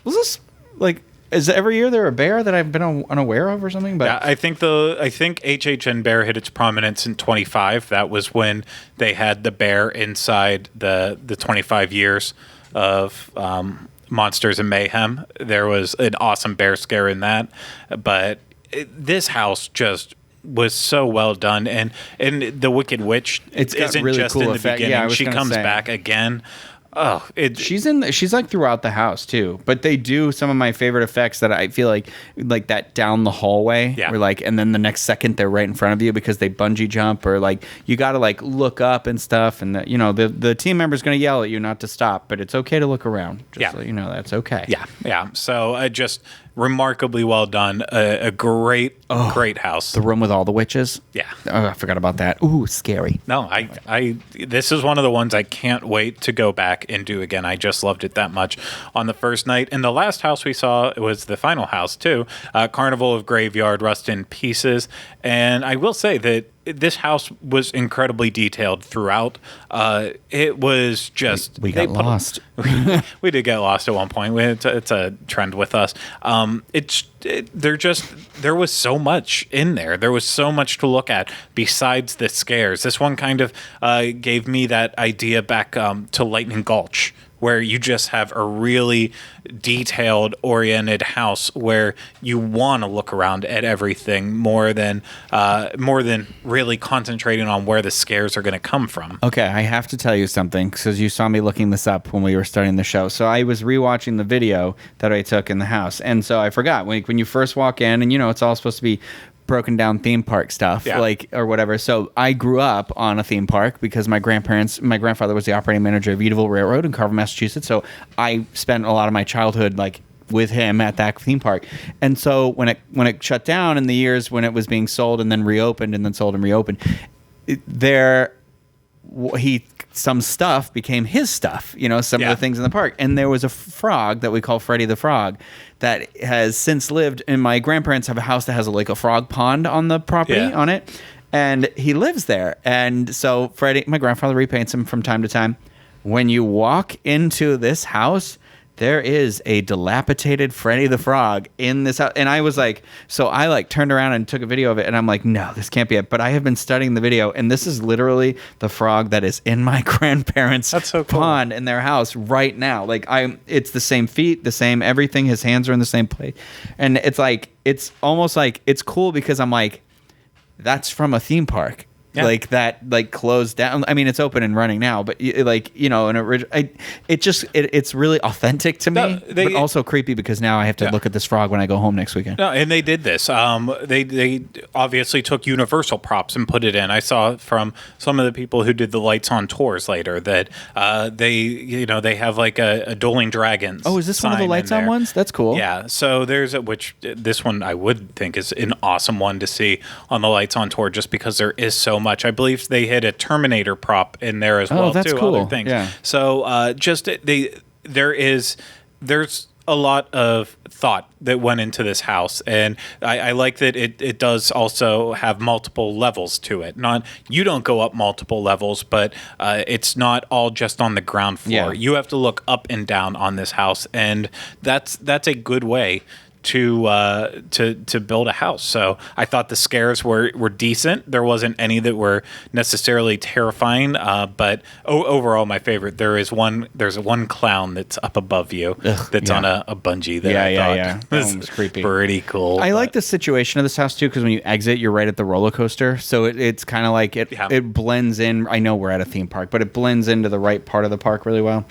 "Was this like? Is every year there a bear that I've been unaware of or something?" But yeah, I think HHN Bear hit its prominence in 25. That was when they had the bear inside the 25 years of Monsters and Mayhem. There was an awesome bear scare in that, but this house just was so well done, and the Wicked Witch isn't really just cool in the effect. beginning. Yeah, she comes back again. Oh, she's like throughout the house too, but they do some of my favorite effects that I feel like that down the hallway, where and then the next second they're right in front of you because they bungee jump, or like you got to like look up and stuff, and the team member's going to yell at you not to stop, but it's okay to look around. So you know that's okay. Yeah. So just remarkably well done. A great house. The room with all the witches. Yeah. Oh, I forgot about that. Ooh, scary. No, I this is one of the ones I can't wait to go back and do again. I just loved it that much on the first night. And the last house we saw was the final house too. Carnival of Graveyard, Rust in Pieces. And I will say that this house was incredibly detailed throughout. It was just we got lost. We did get lost at one point. It's a trend with us. There was so much in there. There was so much to look at besides the scares. This one kind of gave me that idea back to Lightning Gulch, where you just have a really detailed oriented house where you want to look around at everything more than really concentrating on where the scares are going to come from. Okay, I have to tell you something because you saw me looking this up when we were starting the show. So I was rewatching the video that I took in the house, and so I forgot when you first walk in, and it's all supposed to be broken down theme park stuff, or whatever. So I grew up on a theme park because my grandfather was the operating manager of Edaville Railroad in Carver, Massachusetts. So I spent a lot of my childhood with him at that theme park. And so when it shut down in the years when it was being sold and then reopened and then sold and reopened, some stuff became his stuff, some of the things in the park. And there was a frog that we call Freddy the Frog that has since lived, and my grandparents have a house that has a frog pond on the property on it. And he lives there. And so Freddy, my grandfather repaints him from time to time. When you walk into this house, there is a dilapidated Freddy the Frog in this house. And I was turned around and took a video of it. And I'm like, no, this can't be it. But I have been studying the video. And this is literally the frog that is in my grandparents' pond in their house right now. It's the same feet, the same everything. His hands are in the same place. And it's almost like it's cool because I'm like, that's from a theme park. Yeah. Closed down. I mean, it's open and running now, but it's really authentic to me, but also creepy because now I have to look at this frog when I go home next weekend. No, and they did this. They obviously took Universal props and put it in. I saw from some of the people who did the lights on tours later that they have a Dueling Dragons. Oh, is this one of the lights on ones? That's cool. Yeah. So this one I would think is an awesome one to see on the lights on tour, just because there is so much. I believe they hit a Terminator prop in there as well. That's too. Cool. Other things. Yeah. So there's a lot of thought that went into this house, and I like that it does also have multiple levels to it. You don't go up multiple levels, but it's not all just on the ground floor. Yeah. You have to look up and down on this house, and that's a good way to build a house. So I thought the scares were decent. There wasn't any that were necessarily terrifying, but overall my favorite. There's one clown that's up above you that's on a bungee that I thought was creepy. Pretty cool. I like the situation of this house too, because when you exit, you're right at the roller coaster, so it's kind of like it blends in. I know we're at a theme park, but it blends into the right part of the park really well.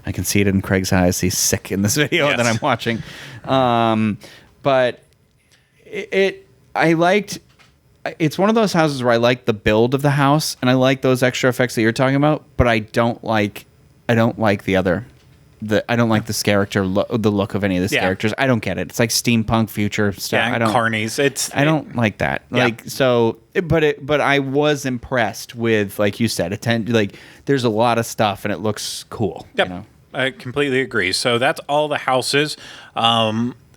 I can see it in Craig's eyes. He's sick in this video that I'm watching. But it's one of those houses where I like the build of the house and I like those extra effects that you're talking about, but I don't like the other. I don't like the look of any of the characters. I don't get it. It's like steampunk future stuff. Yeah, carnies. I don't like that. But I was impressed with, like you said, there's a lot of stuff and it looks cool. Yep. I completely agree. So that's all the houses.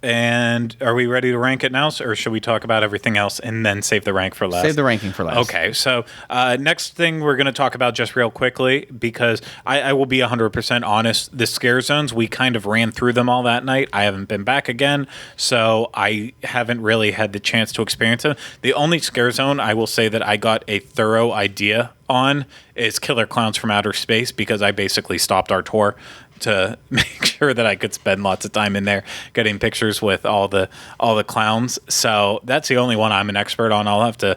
And are we ready to rank it now, or should we talk about everything else and then save the rank for last? Save the ranking for last. Okay, so next thing we're going to talk about just real quickly, because I will be 100% honest, the scare zones, we kind of ran through them all that night. I haven't been back again, so I haven't really had the chance to experience them. The only scare zone I will say that I got a thorough idea on is Killer Clowns from Outer Space, because I basically stopped our tour to make sure that I could spend lots of time in there getting pictures with all the clowns. So that's the only one I'm an expert on. I'll have to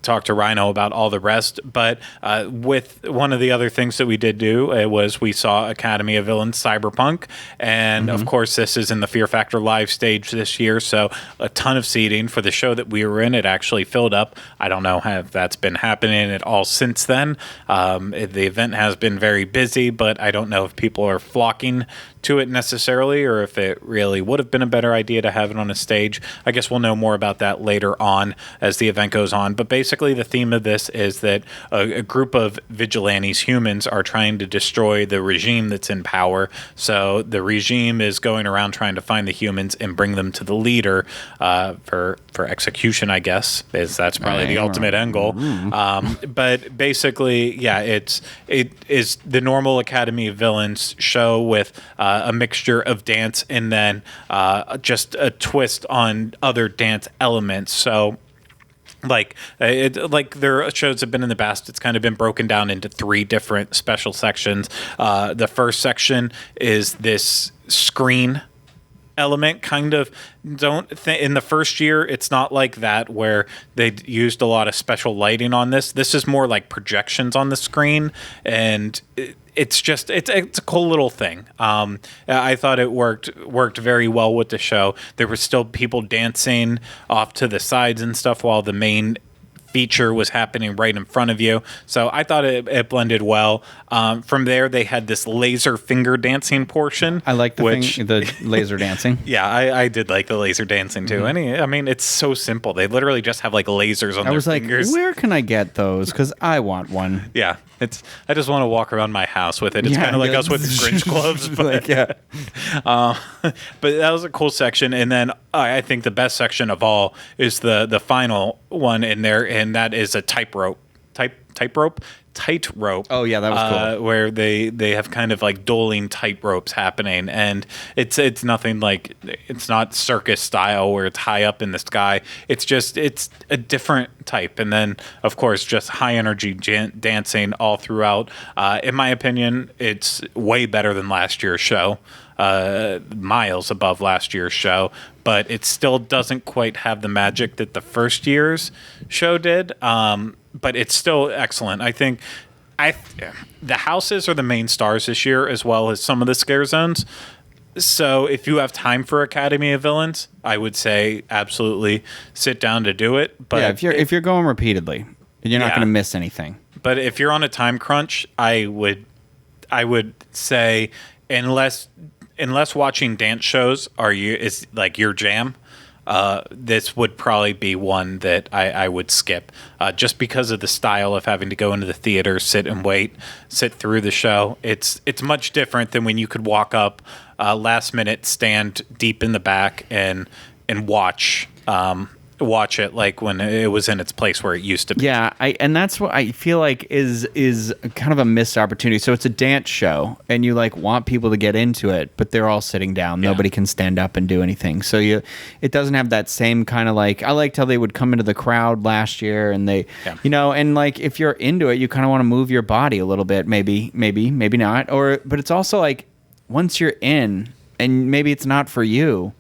talk to Ryno about all the rest. But with one of the other things that we did do, it was we saw Academy of Villains Cyberpunk. And of course, this is in the Fear Factor live stage this year. So a ton of seating for the show that we were in. It actually filled up. I don't know if that's been happening at all since then. The event has been very busy, but I don't know if people are flocking to it necessarily, or if it really would have been a better idea to have it on a stage. I guess we'll know more about that later on as the event goes on. But basically, the theme of this is that a group of vigilantes, humans, are trying to destroy the regime that's in power. So the regime is going around trying to find the humans and bring them to the leader for execution, I guess, is that's probably the ultimate end goal. But basically, yeah, it is the normal Academy of Villains show with a mixture of dance and then just a twist on other dance elements. So like their shows have been in the past, it's kind of been broken down into 3 different special sections. The first section is this screen element, kind of. In the first year, it's not like that where they used a lot of special lighting on this. This is more like projections on the screen, and it's a cool little thing. I thought it worked very well with the show. There were still people dancing off to the sides and stuff while the main feature was happening right in front of you. So I thought it blended well. From there, they had this laser finger dancing portion. I like the laser dancing. Yeah, I did like the laser dancing too. I mean, it's so simple. They literally just have like lasers on their fingers. Like, where can I get those? Because I want one. Yeah, I just want to walk around my house with it. It's kind of like us with the Grinch gloves. But, but that was a cool section. And then I think the best section of all is the final one in there, and that is a tightrope. Oh yeah, that was cool. Where they have kind of like dueling tightropes happening, and it's nothing like, it's not circus style where it's high up in the sky. It's a different type, and then of course just high energy dancing all throughout. In my opinion, it's way better than last year's show. Miles above last year's show, but it still doesn't quite have the magic that the first year's show did. But it's still excellent. I think the houses are the main stars this year, as well as some of the scare zones. So if you have time for Academy of Villains, I would say absolutely sit down to do it. But yeah, if you're going repeatedly, you're not going to miss anything. But if you're on a time crunch, I would say unless watching dance shows is like your jam, this would probably be one that I would skip, just because of the style of having to go into the theater, sit through the show. It's much different than when you could walk up last minute, stand deep in the back and watch it like when it was in its place where it used to be. Yeah, and that's what I feel like is kind of a missed opportunity. So it's a dance show, and you like want people to get into it, but they're all sitting down. Yeah. Nobody can stand up and do anything. So it doesn't have that same kind of like, I liked how they would come into the crowd last year, and they, and like if you're into it, you kind of want to move your body a little bit, maybe not, but it's also like once you're in, and maybe it's not for you,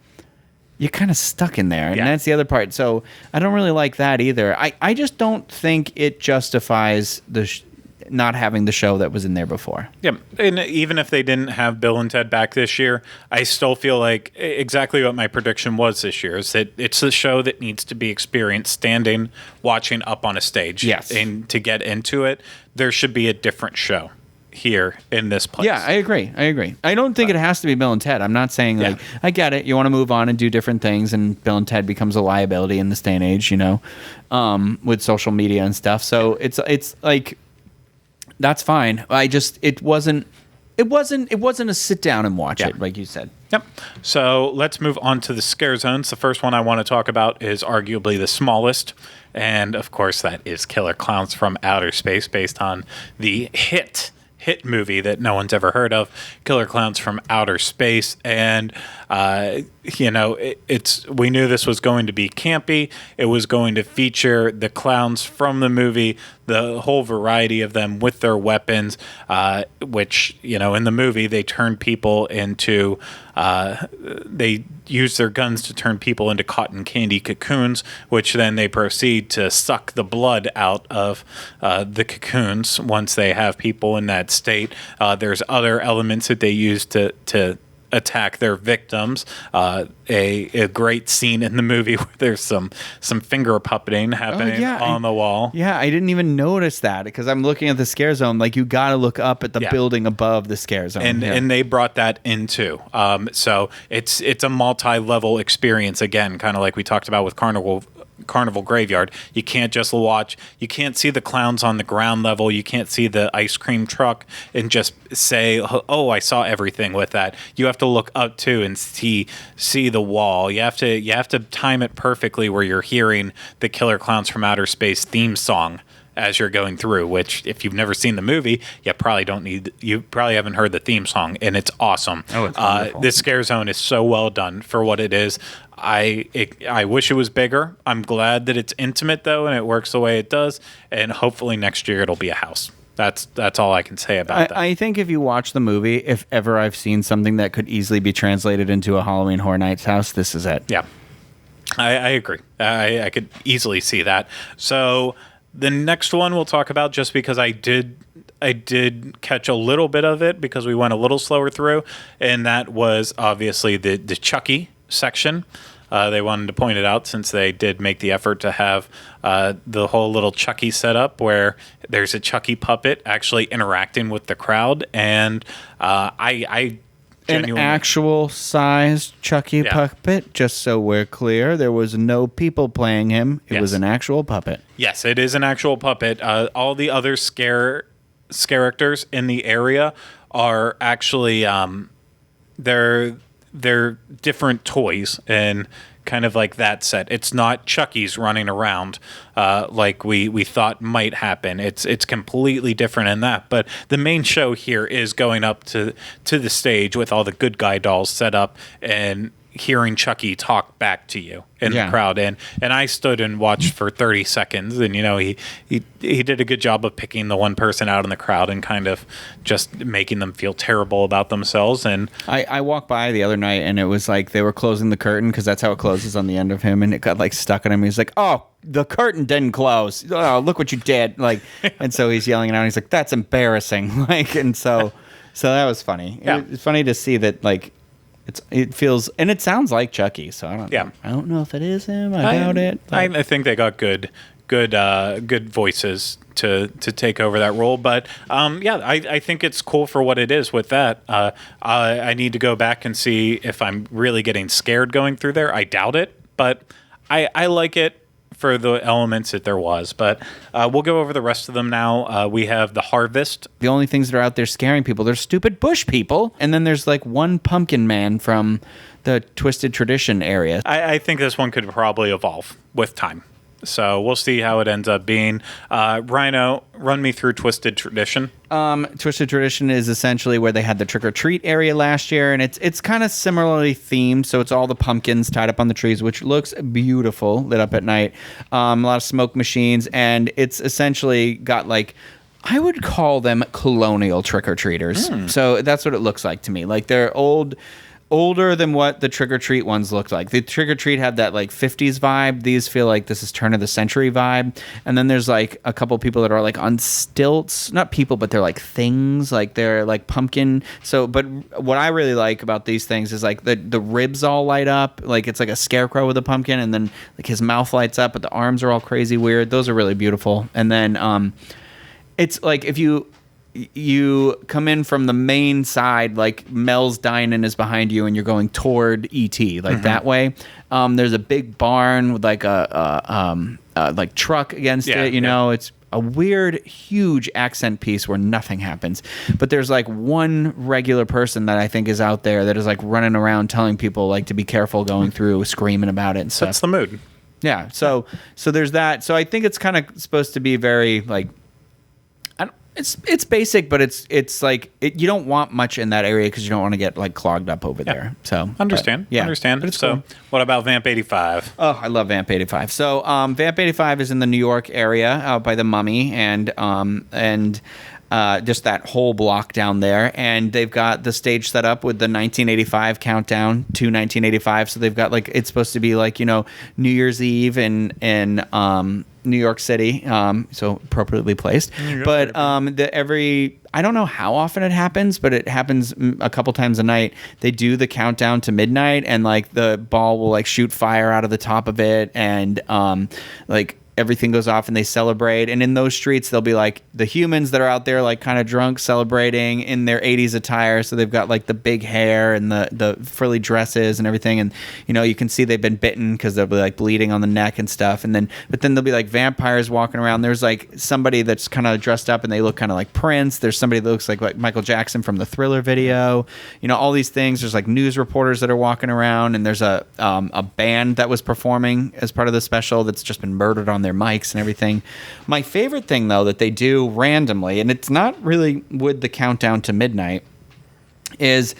you're kind of stuck in there, and that's the other part. So I don't really like that either. I just don't think it justifies not having the show that was in there before. Yeah, and even if they didn't have Bill and Ted back this year, I still feel like exactly what my prediction was this year, is that it's a show that needs to be experienced standing, watching up on a stage. Yes. And to get into it, there should be a different show here in this place. Yeah, I agree. I don't think it has to be Bill and Ted. I'm not saying like, I get it. You want to move on and do different things, and Bill and Ted becomes a liability in this day and age, with social media and stuff. So it's like, that's fine. It wasn't a sit down and watch it, like you said. Yep. So let's move on to the scare zones. The first one I want to talk about is arguably the smallest. And of course, that is Killer Clowns from Outer Space, based on the hit movie that no one's ever heard of, Killer Clowns from Outer Space. And we knew this was going to be campy. It was going to feature the clowns from the movie, the whole variety of them with their weapons, which, in the movie, they turn people into, they use their guns to turn people into cotton candy cocoons, which then they proceed to suck the blood out of the cocoons once they have people in that state. There's other elements that they use to attack their victims. A great scene in the movie where there's some finger puppeting happening on the wall. Yeah, I didn't even notice that because I'm looking at the scare zone. Like, you got to look up at the building above the scare zone. And they brought that in too. So it's a multi-level experience again, kind of like we talked about with Carnival Graveyard. You can't just watch. You can't see the clowns on the ground level. You can't see the ice cream truck and just say, "Oh, I saw everything with that." You have to look up too and see the wall. You have to time it perfectly where you're hearing the Killer Clowns from Outer Space theme song as you're going through, which if you've never seen the movie, you probably haven't heard the theme song, and it's awesome. Oh, it's wonderful. This scare zone is so well done for what it is. I wish it was bigger. I'm glad that it's intimate though, and it works the way it does, and hopefully next year it'll be a house. That's all I can say about that. I think if you watch the movie, if ever I've seen something that could easily be translated into a Halloween Horror Nights house, this is it. Yeah, I agree. I could easily see that. So the next one we'll talk about, just because I did catch a little bit of it because we went a little slower through, and that was obviously the Chucky section. They wanted to point it out since they did make the effort to have the whole little Chucky setup where there's a Chucky puppet actually interacting with the crowd, and I genuinely, an actual sized Chucky puppet, just so we're clear. There was no people playing him. It was an actual puppet. Yes, it is an actual puppet. All the other characters in the area are actually they're different toys and kind of like that set. It's not Chucky's running around like we thought might happen. It's completely different in that. But the main show here is going up to the stage with all the good guy dolls set up and hearing Chucky talk back to you in the crowd, and I stood and watched for 30 seconds, and he did a good job of picking the one person out in the crowd and kind of just making them feel terrible about themselves. And I walked by the other night, and it was like they were closing the curtain because that's how it closes on the end of him, and it got like stuck on him. He's like, "Oh, the curtain didn't close. Oh, look what you did!" Like, and so he's yelling it out. He's like, "That's embarrassing!" Like, and so that was funny. Yeah. It's funny to see that like. It feels, and it sounds like Chucky, so I don't know if it is him. I doubt it. I think they got good voices to take over that role, but I think it's cool for what it is with that. I need to go back and see if I'm really getting scared going through there. I doubt it, but I like it for the elements that there was. But we'll go over the rest of them now. We have the Harvest. The only things that are out there scaring people, they're stupid bush people. And then there's like one pumpkin man from the Twisted Tradition area. I think this one could probably evolve with time. So we'll see how it ends up being. Ryno, run me through Twisted Tradition. Twisted Tradition is essentially where they had the trick-or-treat area last year, and it's kind of similarly themed. So it's all the pumpkins tied up on the trees, which looks beautiful, lit up at night. A lot of smoke machines, and it's essentially got like, I would call them colonial trick-or-treaters. So that's what it looks like to me. Like they're older than what the trick-or-treat ones looked like. The trick-or-treat had that like 50s vibe. These feel like this is turn of the century vibe. And then there's like a couple people that are like on stilts, not people, but they're like things, like they're like pumpkin. So, but what I really like about these things is like the ribs all light up. Like it's like a scarecrow with a pumpkin, and then like his mouth lights up, but the arms are all crazy weird. Those are really beautiful. And then it's like if you come in from the main side, like Mel's Dine-In is behind you, and you're going toward E.T. like that way. There's a big barn with like a like truck against it. You know, it's a weird, huge accent piece where nothing happens. But there's like one regular person that I think is out there that is like running around telling people like to be careful going through, screaming about it and stuff. That's the mood. Yeah. So there's that. So I think it's kind of supposed to be very like. It's basic, but it's like you don't want much in that area because you don't want to get like clogged up over there. So understand. But it's so cool. What about Vamp 85? Oh, I love Vamp 85. So Vamp 85 is in the New York area out by the Mummy and just that whole block down there, and they've got the stage set up with the 1985 countdown to 1985. So they've got like it's supposed to be like New Year's Eve in New York City, so appropriately placed. But every I don't know how often it happens, but it happens a couple times a night. They do the countdown to midnight, and like the ball will like shoot fire out of the top of it, and like everything goes off and they celebrate. And in those streets, they'll be like the humans that are out there like kind of drunk celebrating in their 80s attire. So they've got like the big hair and the frilly dresses and everything. And, you know, you can see they've been bitten because they'll be like bleeding on the neck and stuff. But then there'll be like vampires walking around. There's like somebody that's kind of dressed up and they look kind of like Prince. There's somebody that looks like Michael Jackson from the Thriller video. You know, all these things. There's like news reporters that are walking around, and there's a band that was performing as part of the special that's just been murdered on their mics and everything. My favorite thing though that they do randomly, and it's not really with the countdown to midnight, is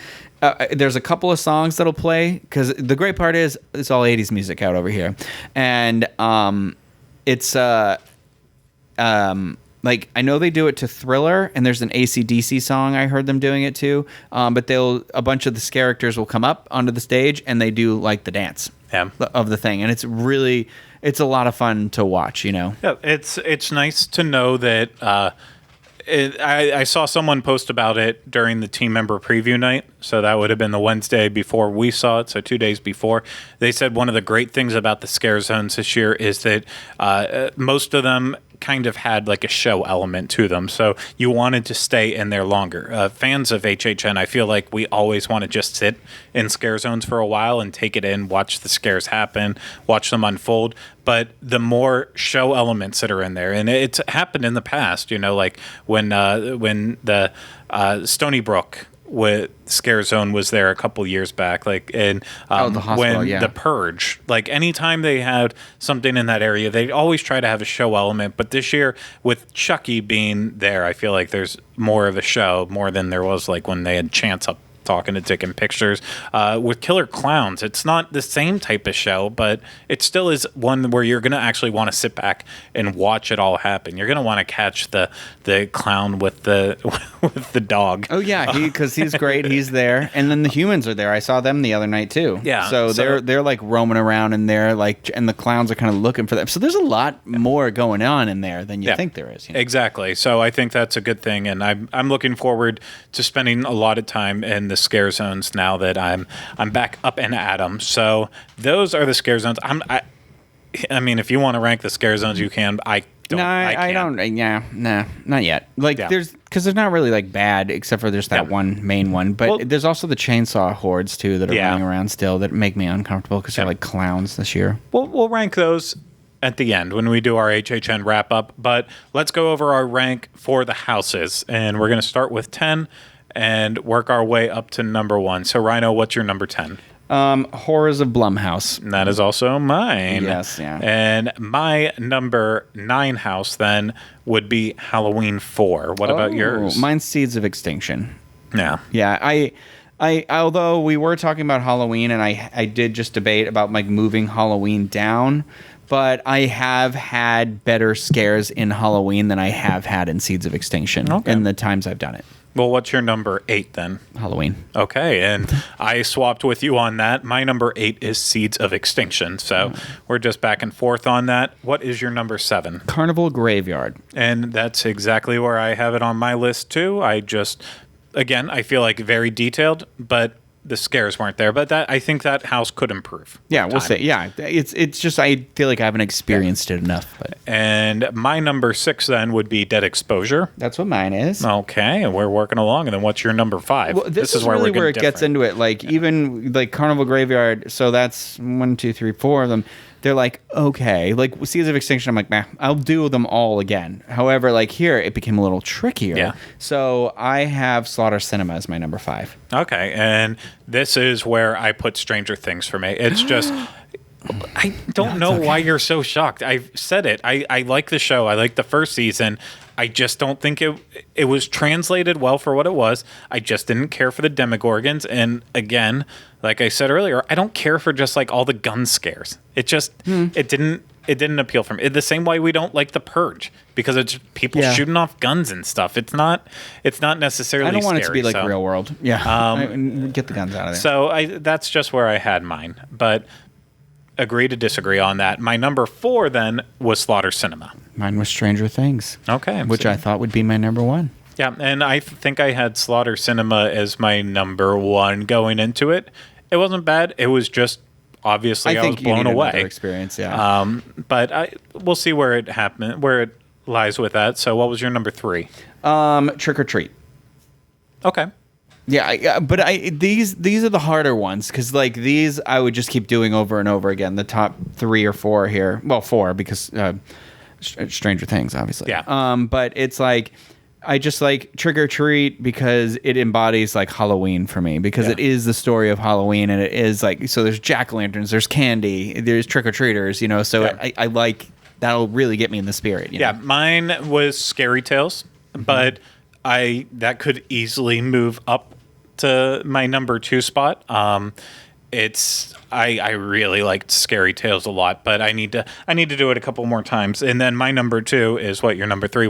there's a couple of songs that'll play, because the great part is it's all 80s music out over here, and it's like, I know they do it to Thriller, and there's an AC/DC song I heard them doing it to, but a bunch of the characters will come up onto the stage and they do like the dance of the thing, and it's a lot of fun to watch, you know. Yeah, it's nice to know that. I saw someone post about it during the team member preview night, so that would have been the Wednesday before we saw it, so 2 days before. They said one of the great things about the scare zones this year is that most of them kind of had like a show element to them, so you wanted to stay in there longer. Fans of HHN, I feel like we always want to just sit in scare zones for a while and take it in, watch the scares happen, watch them unfold. But the more show elements that are in there, and it's happened in the past, you know, like when the Stony Brook with Scare Zone was there a couple years back, like in the hospital, when the Purge, like anytime they had something in that area, they always try to have a show element. But this year with Chucky being there, I feel like there's more of a show, more than there was like when they had Chance up talking and taking pictures. With Killer Clowns, it's not the same type of show, but it still is one where you're going to actually want to sit back and watch it all happen. You're going to want to catch the clown with the with the dog. Oh yeah, because he's great. He's there, and then the humans are there. I saw them the other night too. Yeah, so they're like roaming around in there, like, and the clowns are kind of looking for them. So there's a lot more going on in there than you think there is. You know? Exactly. So I think that's a good thing, and I'm looking forward to spending a lot of time in the scare zones now that I'm back up and at them. So those are the scare zones. I mean, if you want to rank the scare zones, you can. I don't. Yeah, nah, not yet. Like because they're not really like bad, except for there's that one main one. But there's also the chainsaw hordes too that are running around still that make me uncomfortable because they're like clowns this year. We'll rank those at the end when we do our HHN wrap up. But let's go over our rank for the houses, and we're going to start with 10 and work our way up to number 1. So Ryno, what's your number 10? Horrors of Blumhouse. And that is also mine. Yes, yeah. And my number 9 house then would be Halloween 4. What about yours? Mine's Seeds of Extinction. Yeah. Yeah, I although we were talking about Halloween, and I did just debate about like moving Halloween down, but I have had better scares in Halloween than I have had in Seeds of Extinction in the times I've done it. Well, what's your number 8 then? Halloween. Okay, and I swapped with you on that. My number 8 is Seeds of Extinction, so we're just back and forth on that. What is your number 7? Carnival Graveyard. And that's exactly where I have it on my list too. I feel like very detailed, but the scares weren't there. But I think that house could improve. Yeah, we'll see. Yeah, it's just I feel like I haven't experienced it enough. But. And my number 6 then would be Dead Exposure. That's what mine is. Okay, and we're working along. And then what's your number 5? Well, this is really where it gets into it. Like even like Carnival Graveyard. So that's 1, 2, 3, 4 of them. They're like, okay, like Seeds of Extinction, I'm like, nah, I'll do them all again. However, like here, it became a little trickier. Yeah. So I have Slaughter Cinema as my number 5. Okay, and this is where I put Stranger Things for me. It's just, I don't know why you're so shocked. I've said it. I like the show. I like the first season. I just don't think it was translated well for what it was. I just didn't care for the Demogorgons. And again, like I said earlier, I don't care for just like all the gun scares. It just it didn't appeal for me. The same way we don't like The Purge because it's people shooting off guns and stuff. It's not necessarily. I don't want scary, it to be like Real World. Yeah, get the guns out of there. So that's just where I had mine, but. Agree to disagree on that. My number 4 then was Slaughter Cinema. Mine was Stranger Things. Okay. Which I thought would be my number 1. Yeah, and I think I had Slaughter Cinema as my number one going into it. It wasn't bad. It was just obviously I was blown away. Experience, yeah. But we'll see where it happened, where it lies with that. So, what was your number 3? Trick or Treat. Okay. Yeah, but these are the harder ones because like these I would just keep doing over and over again. The top 3 or 4 here, well 4 because Stranger Things, obviously. Yeah. But it's like I just like Trick or Treat because it embodies like Halloween for me because it is the story of Halloween and it is like so. There's jack-o'-lanterns, there's candy, there's trick or treaters, you know. So I like that'll really get me in the spirit. You know? Mine was Scary Tales, but that could easily move up to my number 2 spot. I really liked Scary Tales a lot, but I need to do it a couple more times. And then my number 2 is what your number 3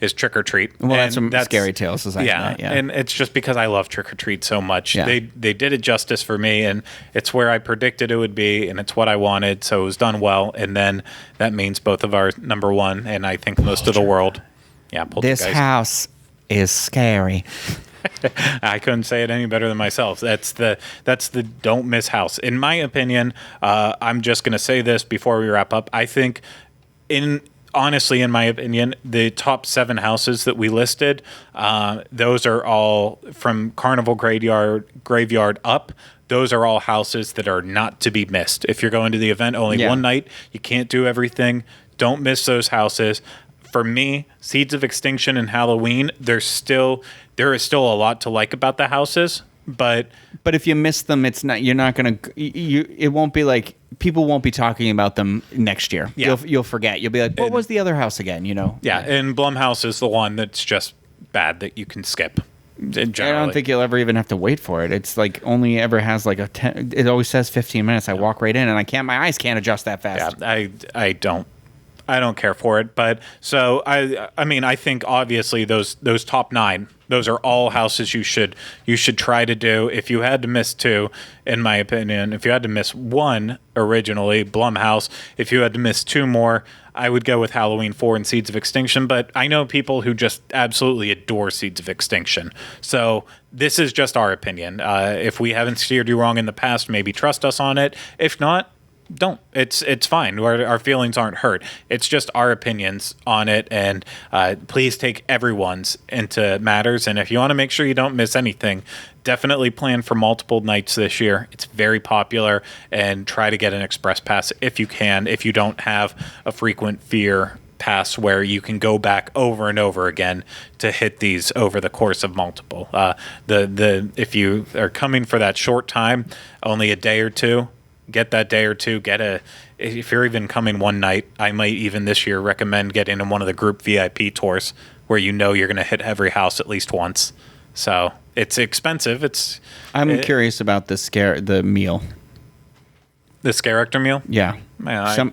is Trick or Treat. Well, that's from Scary Tales. Yeah, and it's just because I love Trick or Treat so much. Yeah. They did it justice for me, and it's where I predicted it would be, and it's what I wanted, so it was done well. And then that means both of our number 1, and I think most of the world. Yeah, Poltergeist. This house is scary. I couldn't say it any better than myself. That's the don't miss house. In my opinion, I'm just going to say this before we wrap up. I think honestly, in my opinion, the top 7 houses that we listed, those are all from Carnival Graveyard up. Those are all houses that are not to be missed. If you're going to the event only one night, you can't do everything. Don't miss those houses. For me, Seeds of Extinction and Halloween, there is still a lot to like about the houses, but if you miss them, you're not gonna. It won't be like people won't be talking about them next year. Yeah. You'll forget. You'll be like, what was the other house again? You know. Yeah, and Blumhouse is the one that's just bad that you can skip. Generally. I don't think you'll ever even have to wait for it. It's like only ever has like it always says 15 minutes. I walk right in and my eyes can't adjust that fast. Yeah, I don't care for it, but so I mean I think obviously those top 9, those are all houses you should try to do. If you had to miss 2, in my opinion, if you had to miss 1 originally, Blumhouse. If you had to miss 2 more, I would go with Halloween 4 and Seeds of Extinction. But I know people who just absolutely adore Seeds of Extinction. So this is just our opinion. If we haven't steered you wrong in the past, maybe trust us on it. If not, don't. It's fine. Our feelings aren't hurt. It's just our opinions on it, and please take everyone's into matters. And if you want to make sure you don't miss anything, definitely plan for multiple nights this year. It's very popular, and try to get an express pass if you can. If you don't have a frequent fear pass where you can go back over and over again to hit these over the course of multiple. If you are coming for that short time, only a day or two. Get that day or two. If you're even coming one night, I might even this year recommend getting in one of the group VIP tours where you know you're going to hit every house at least once. So it's expensive. I'm curious about the meal. This character meal? Yeah.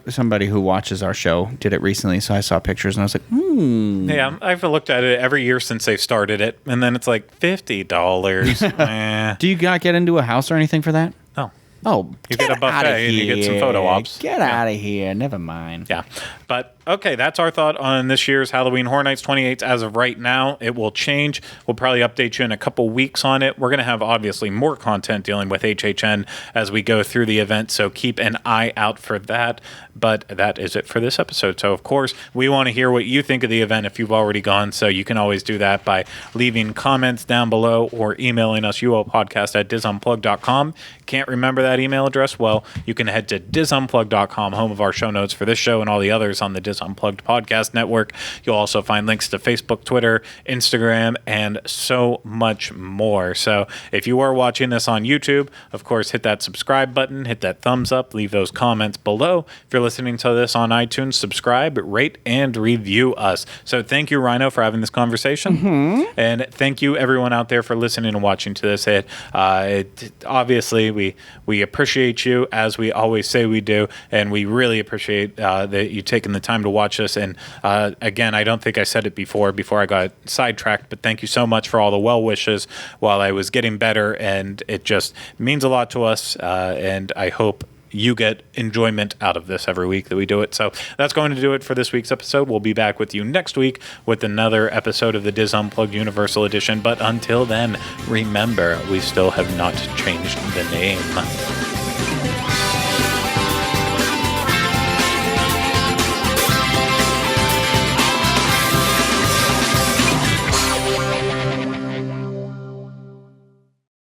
Somebody who watches our show did it recently, so I saw pictures and I was like, Yeah, I've looked at it every year since they've started it, and then it's like $50. Do you not get into a house or anything for that? No. Oh, you get a buffet and you get some photo ops. Get out of here. Never mind. Yeah. But, okay, that's our thought on this year's Halloween Horror Nights 28 as of right now. It will change. We'll probably update you in a couple weeks on it. We're going to have, obviously, more content dealing with HHN as we go through the event, so keep an eye out for that. But that is it for this episode. So, of course, we want to hear what you think of the event if you've already gone, so you can always do that by leaving comments down below or emailing us, ulpodcast@disunplug.com. Can't remember that email address? Well, you can head to disunplug.com, home of our show notes for this show and all the others on the Dis Unplugged podcast network. You'll also find links to Facebook, Twitter, Instagram, and so much more. So if you are watching this on YouTube, of course, hit that subscribe button, hit that thumbs up, leave those comments below. If you're listening to this on iTunes, subscribe, rate, and review us. So thank you, Ryno, for having this conversation. Mm-hmm. And thank you, everyone out there, for listening and watching to this. Obviously, we appreciate you, as we always say we do, and we really appreciate that you taking the time to watch us. And again, I don't think I said it before I got sidetracked, but thank you so much for all the well wishes while I was getting better, and it just means a lot to us. And I hope you get enjoyment out of this every week that we do it. So that's going to do it for this week's episode. We'll be back with you next week with another episode of the Diz Unplugged Universal Edition. But until then, remember, we still have not changed the name.